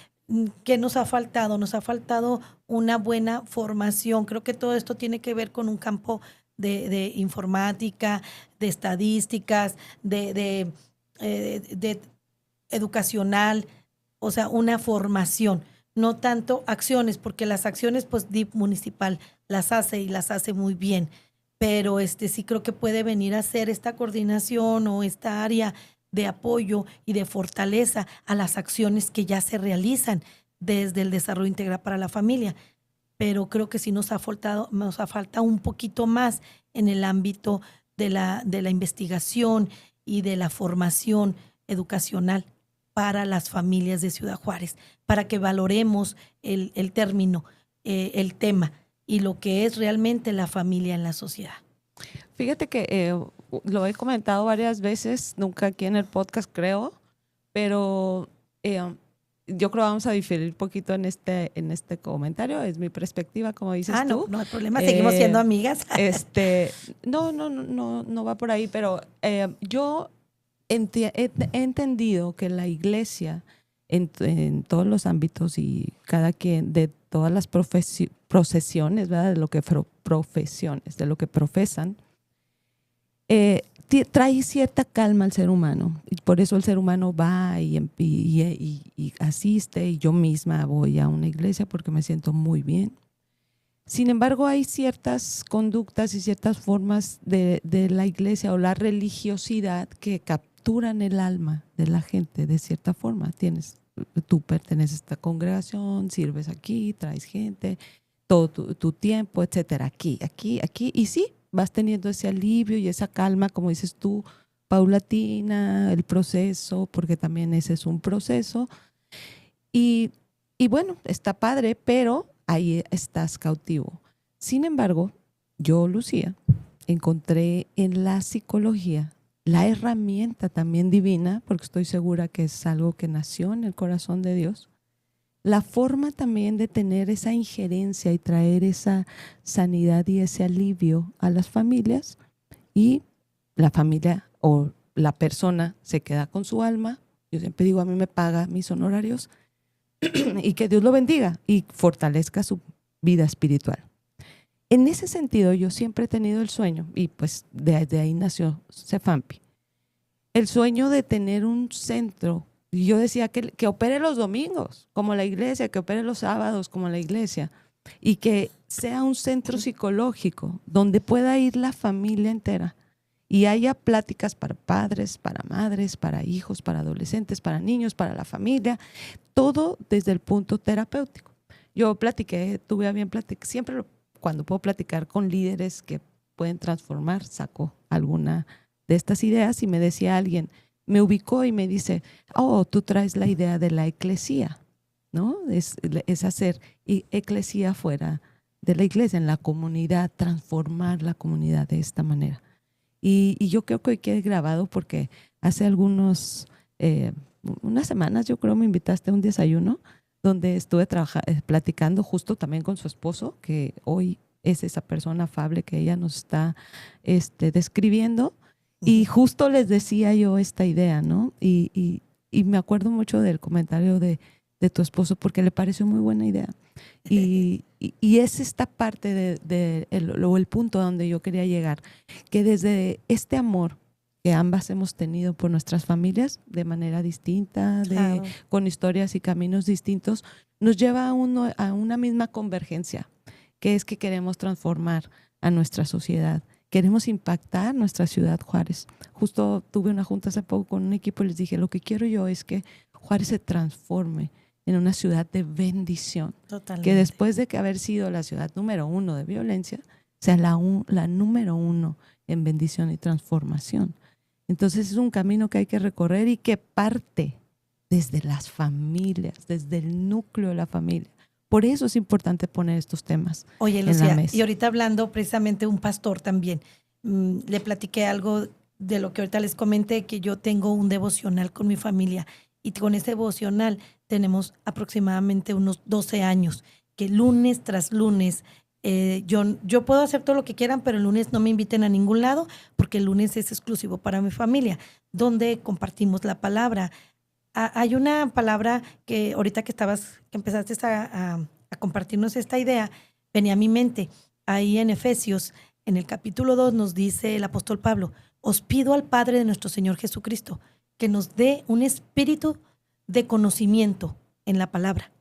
¿qué nos ha faltado? Nos ha faltado una buena formación. Creo que todo esto tiene que ver con un campo de informática, de estadísticas, de educacional, o sea, una formación, no tanto acciones, porque las acciones, pues, DIF municipal las hace y las hace muy bien, pero sí creo que puede venir a ser esta coordinación o esta área de apoyo y de fortaleza a las acciones que ya se realizan desde el desarrollo integral para la familia. Pero creo que sí nos ha faltado un poquito más en el ámbito de la investigación y de la formación educacional para las familias de Ciudad Juárez, para que valoremos el término, el tema y lo que es realmente la familia en la sociedad. Fíjate que lo he comentado varias veces, nunca aquí en el podcast creo, pero yo creo que vamos a diferir un poquito en este comentario, es mi perspectiva, como dices tú. No hay problema, seguimos siendo amigas. No va por ahí, pero yo he entendido que la iglesia en todos los ámbitos y cada quien de todas las procesiones, ¿verdad? De lo que profesiones, de lo que profesan, trae cierta calma al ser humano y por eso el ser humano va y asiste, y yo misma voy a una iglesia porque me siento muy bien. Sin embargo, hay ciertas conductas y ciertas formas de la iglesia o la religiosidad que capturan el alma de la gente de cierta forma. Tú perteneces a esta congregación, sirves aquí, traes gente, todo tu tiempo, etcétera, aquí. Y sí, vas teniendo ese alivio y esa calma, como dices tú, paulatina, el proceso, porque también ese es un proceso. Y bueno, está padre, pero ahí estás cautivo. Sin embargo, yo, Lucía, encontré en la psicología la herramienta también divina, porque estoy segura que es algo que nació en el corazón de Dios, la forma también de tener esa injerencia y traer esa sanidad y ese alivio a las familias, y la familia o la persona se queda con su alma. Yo siempre digo, a mí me paga mis honorarios y que Dios lo bendiga y fortalezca su vida espiritual. En ese sentido, yo siempre he tenido el sueño, y pues de ahí nació CEFAMPI, el sueño de tener un centro. Y yo decía que opere los domingos, como la iglesia, que opere los sábados, como la iglesia, y que sea un centro psicológico donde pueda ir la familia entera y haya pláticas para padres, para madres, para hijos, para adolescentes, para niños, para la familia, todo desde el punto terapéutico. Yo tuve a bien platicar, siempre cuando puedo platicar con líderes que pueden transformar, saco alguna de estas ideas, y me decía alguien, me ubicó y me dice, tú traes la idea de la eclesía, ¿no? Es hacer eclesía fuera de la iglesia, en la comunidad, transformar la comunidad de esta manera. Y yo creo que hoy quede grabado porque hace unas semanas, yo creo, me invitaste a un desayuno donde estuve platicando justo también con su esposo, que hoy es esa persona afable que ella nos está describiendo. Y justo les decía yo esta idea, ¿no? Y me acuerdo mucho del comentario de de tu esposo porque le pareció muy buena idea. Y es esta parte el punto a donde yo quería llegar, que desde este amor que ambas hemos tenido por nuestras familias de manera distinta, Claro. con historias y caminos distintos, nos lleva a una misma convergencia, que es que queremos transformar a nuestra sociedad. Queremos impactar nuestra ciudad, Juárez. Justo tuve una junta hace poco con un equipo y les dije, lo que quiero yo es que Juárez se transforme en una ciudad de bendición. Totalmente. Que después de que haber sido la ciudad número 1 de violencia, sea la número 1 en bendición y transformación. Entonces es un camino que hay que recorrer y que parte desde las familias, desde el núcleo de la familia. Por eso es importante poner estos temas Oye, en la Lucía, mesa. y ahorita hablando precisamente un pastor también, le platiqué algo de lo que ahorita les comenté, que yo tengo un devocional con mi familia y con ese devocional tenemos aproximadamente unos 12 años, que lunes tras lunes, yo puedo hacer todo lo que quieran, pero el lunes no me inviten a ningún lado porque el lunes es exclusivo para mi familia, donde compartimos la palabra. Hay una palabra que ahorita que empezaste a compartirnos esta idea, venía a mi mente. Ahí en Efesios, en el capítulo 2, nos dice el apóstol Pablo, os pido al Padre de nuestro Señor Jesucristo que nos dé un espíritu de conocimiento en la palabra.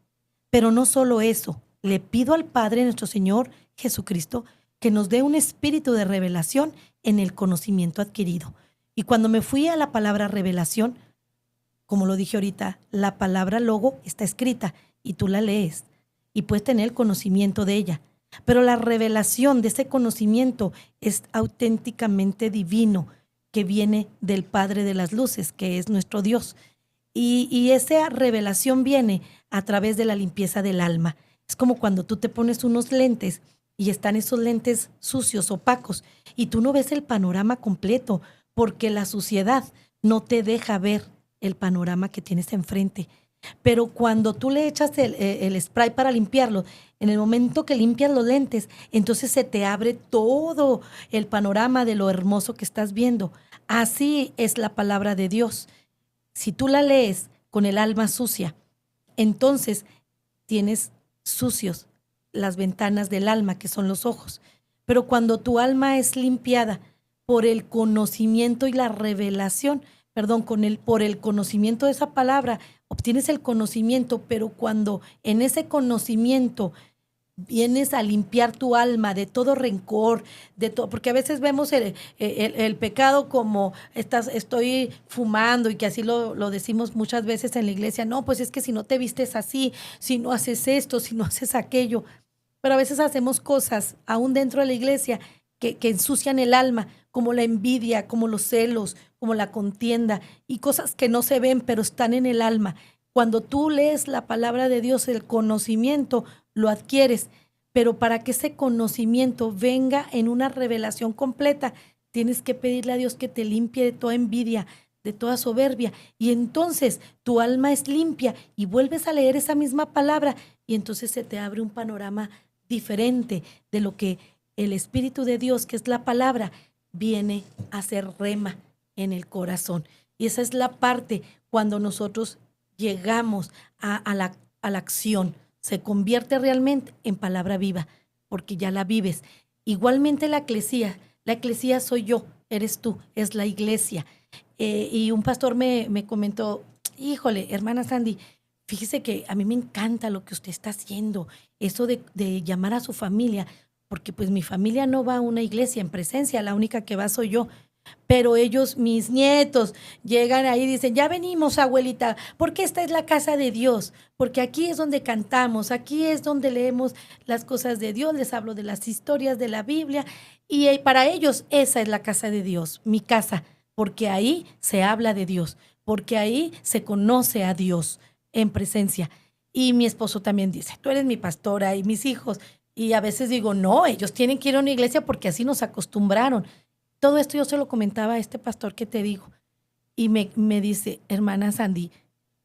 Pero no solo eso, le pido al Padre de nuestro Señor Jesucristo que nos dé un espíritu de revelación en el conocimiento adquirido. Y cuando me fui a la palabra revelación, como lo dije ahorita, la palabra logo está escrita y tú la lees y puedes tener el conocimiento de ella. Pero la revelación de ese conocimiento es auténticamente divino, que viene del Padre de las Luces, que es nuestro Dios. Y esa revelación viene a través de la limpieza del alma. Es como cuando tú te pones unos lentes y están esos lentes sucios, opacos, y tú no ves el panorama completo porque la suciedad no te deja ver el panorama que tienes enfrente. Pero cuando tú le echas el spray para limpiarlo, en el momento que limpias los lentes, entonces se te abre todo el panorama de lo hermoso que estás viendo. Así es la palabra de Dios. Si tú la lees con el alma sucia, entonces tienes sucios las ventanas del alma, que son los ojos. Pero cuando tu alma es limpiada por el conocimiento y la revelación, por el conocimiento de esa palabra, obtienes el conocimiento, pero cuando en ese conocimiento vienes a limpiar tu alma de todo rencor, de todo, porque a veces vemos el pecado como estoy fumando, y que así lo decimos muchas veces en la iglesia, no, pues es que si no te vistes así, si no haces esto, si no haces aquello, pero a veces hacemos cosas aún dentro de la iglesia que ensucian el alma, como la envidia, como los celos, como la contienda, y cosas que no se ven, pero están en el alma. Cuando tú lees la palabra de Dios, el conocimiento lo adquieres, pero para que ese conocimiento venga en una revelación completa, tienes que pedirle a Dios que te limpie de toda envidia, de toda soberbia, y entonces tu alma es limpia y vuelves a leer esa misma palabra y entonces se te abre un panorama diferente de lo que el Espíritu de Dios, que es la palabra, viene a ser rema en el corazón. Y esa es la parte cuando nosotros llegamos a la acción. Se convierte realmente en palabra viva, porque ya la vives. Igualmente la eclesía soy yo, eres tú, es la iglesia. Y un pastor me comentó, híjole, hermana Sandy, fíjese que a mí me encanta lo que usted está haciendo, eso de llamar a su familia, porque pues mi familia no va a una iglesia en presencia, la única que va soy yo. Pero ellos, mis nietos, llegan ahí y dicen, ya venimos, abuelita, porque esta es la casa de Dios, porque aquí es donde cantamos, aquí es donde leemos las cosas de Dios, les hablo de las historias de la Biblia, y para ellos esa es la casa de Dios, mi casa, porque ahí se habla de Dios, porque ahí se conoce a Dios en presencia. Y mi esposo también dice, tú eres mi pastora y mis hijos, y a veces digo, no, ellos tienen que ir a una iglesia porque así nos acostumbraron. Todo esto yo se lo comentaba a este pastor que te digo. Y me dice, hermana Sandy,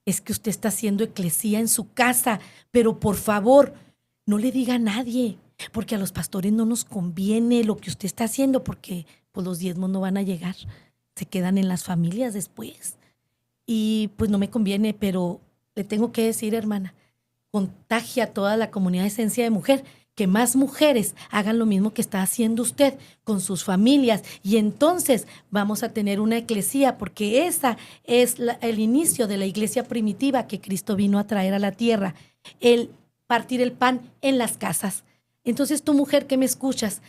es que usted está haciendo eclesía en su casa, pero por favor, no le diga a nadie, porque a los pastores no nos conviene lo que usted está haciendo, porque pues los diezmos no van a llegar, se quedan en las familias después. Y pues no me conviene, pero le tengo que decir, hermana, contagia a toda la comunidad de Esencia de Mujer, que más mujeres hagan lo mismo que está haciendo usted con sus familias, y entonces vamos a tener una eclesía, porque esa es el inicio de la iglesia primitiva que Cristo vino a traer a la tierra, el partir el pan en las casas. Entonces tú, mujer que me escuchas,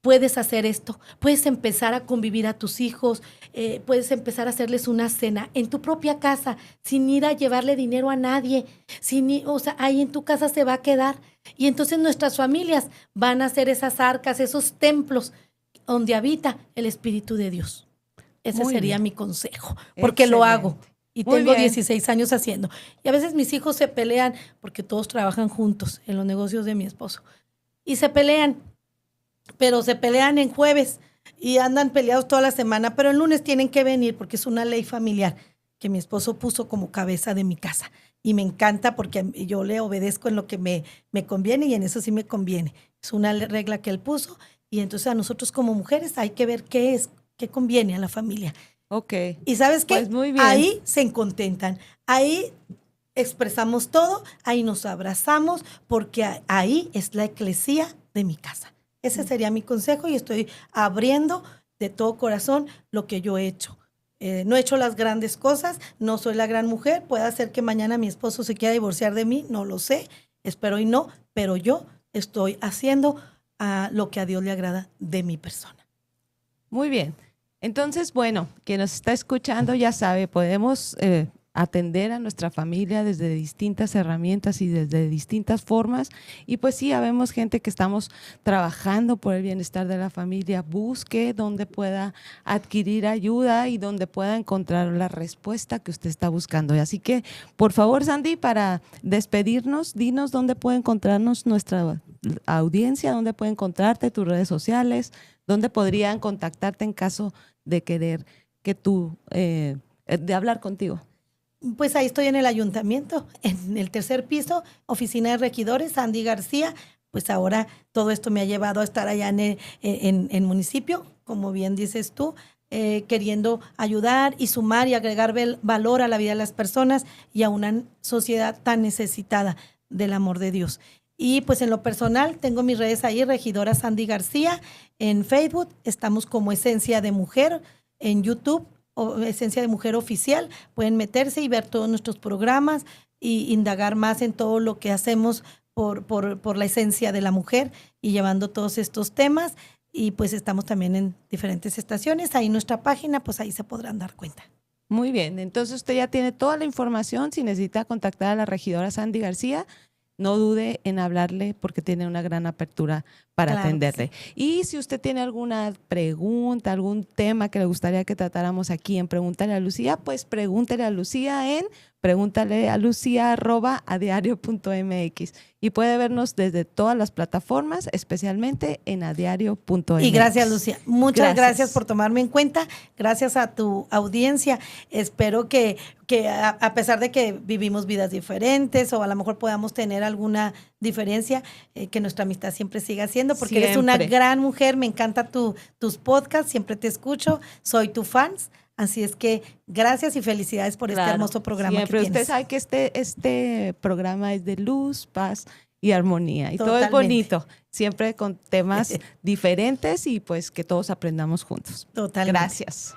puedes hacer esto, puedes empezar a convivir a tus hijos, puedes empezar a hacerles una cena en tu propia casa, sin ir a llevarle dinero a nadie, o sea, ahí en tu casa se va a quedar. Y entonces nuestras familias van a ser esas arcas, esos templos donde habita el Espíritu de Dios. Ese Muy sería bien. mi consejo, porque lo hago. Y Muy tengo bien. 16 años haciendo. Y a veces mis hijos se pelean porque todos trabajan juntos en los negocios de mi esposo. Y se pelean, pero se pelean en jueves y andan peleados toda la semana, pero el lunes tienen que venir porque es una ley familiar que mi esposo puso como cabeza de mi casa. Y me encanta porque yo le obedezco en lo que me conviene, y en eso sí me conviene. Es una regla que él puso, y entonces a nosotros como mujeres hay que ver qué conviene a la familia. Ok. Y ¿sabes qué? Pues muy bien. Ahí se contentan, ahí expresamos todo, ahí nos abrazamos, porque ahí es la eclesía de mi casa. Ese sería mi consejo, y estoy abriendo de todo corazón lo que yo he hecho. No he hecho las grandes cosas, no soy la gran mujer, puede ser que mañana mi esposo se quiera divorciar de mí, no lo sé, espero y no, pero yo estoy haciendo lo que a Dios le agrada de mi persona. Muy bien. Entonces, bueno, quien nos está escuchando ya sabe, podemos atender a nuestra familia desde distintas herramientas y desde distintas formas. Y pues sí, habemos gente que estamos trabajando por el bienestar de la familia. Busque donde pueda adquirir ayuda y donde pueda encontrar la respuesta que usted está buscando. Así que, por favor, Sandy, para despedirnos, dinos dónde puede encontrarnos nuestra audiencia, dónde puede encontrarte, tus redes sociales, dónde podrían contactarte en caso de querer de hablar contigo. Pues ahí estoy en el ayuntamiento, en el 3er piso, oficina de regidores, Sandy García. Pues ahora todo esto me ha llevado a estar allá en municipio, como bien dices tú, queriendo ayudar y sumar y agregar valor a la vida de las personas y a una sociedad tan necesitada del amor de Dios. Y pues en lo personal tengo mis redes ahí, regidora Sandy García. En Facebook estamos como Esencia de Mujer, en YouTube Esencia de Mujer Oficial. Pueden meterse y ver todos nuestros programas y indagar más en todo lo que hacemos por la esencia de la mujer y llevando todos estos temas. Y pues estamos también en diferentes estaciones. Ahí nuestra página, pues ahí se podrán dar cuenta. Muy bien, entonces usted ya tiene toda la información. Si necesita contactar a la regidora Sandy García, no dude en hablarle porque tiene una gran apertura para Claro, atenderle. sí. Y si usted tiene alguna pregunta, algún tema que le gustaría que tratáramos aquí en Pregúntale a Lucía, pues pregúntele a Lucía en preguntalealucia@adiario.mx, y puede vernos desde todas las plataformas, especialmente en adiario.mx. Y gracias, Lucía. Muchas Gracias. gracias por tomarme en cuenta. Gracias a tu audiencia. Espero que a pesar de que vivimos vidas diferentes o a lo mejor podamos tener alguna diferencia, que nuestra amistad siempre siga siendo, porque eres una Siempre. gran mujer. Me encanta tus podcasts, siempre te escucho. Soy tu fans. Así es que gracias y felicidades por este Claro, hermoso programa siempre. que Usted tienes. sabe que este programa es de luz, paz y armonía. Y todo es Totalmente. bonito, siempre con temas diferentes y pues que todos aprendamos juntos. Totalmente. Gracias.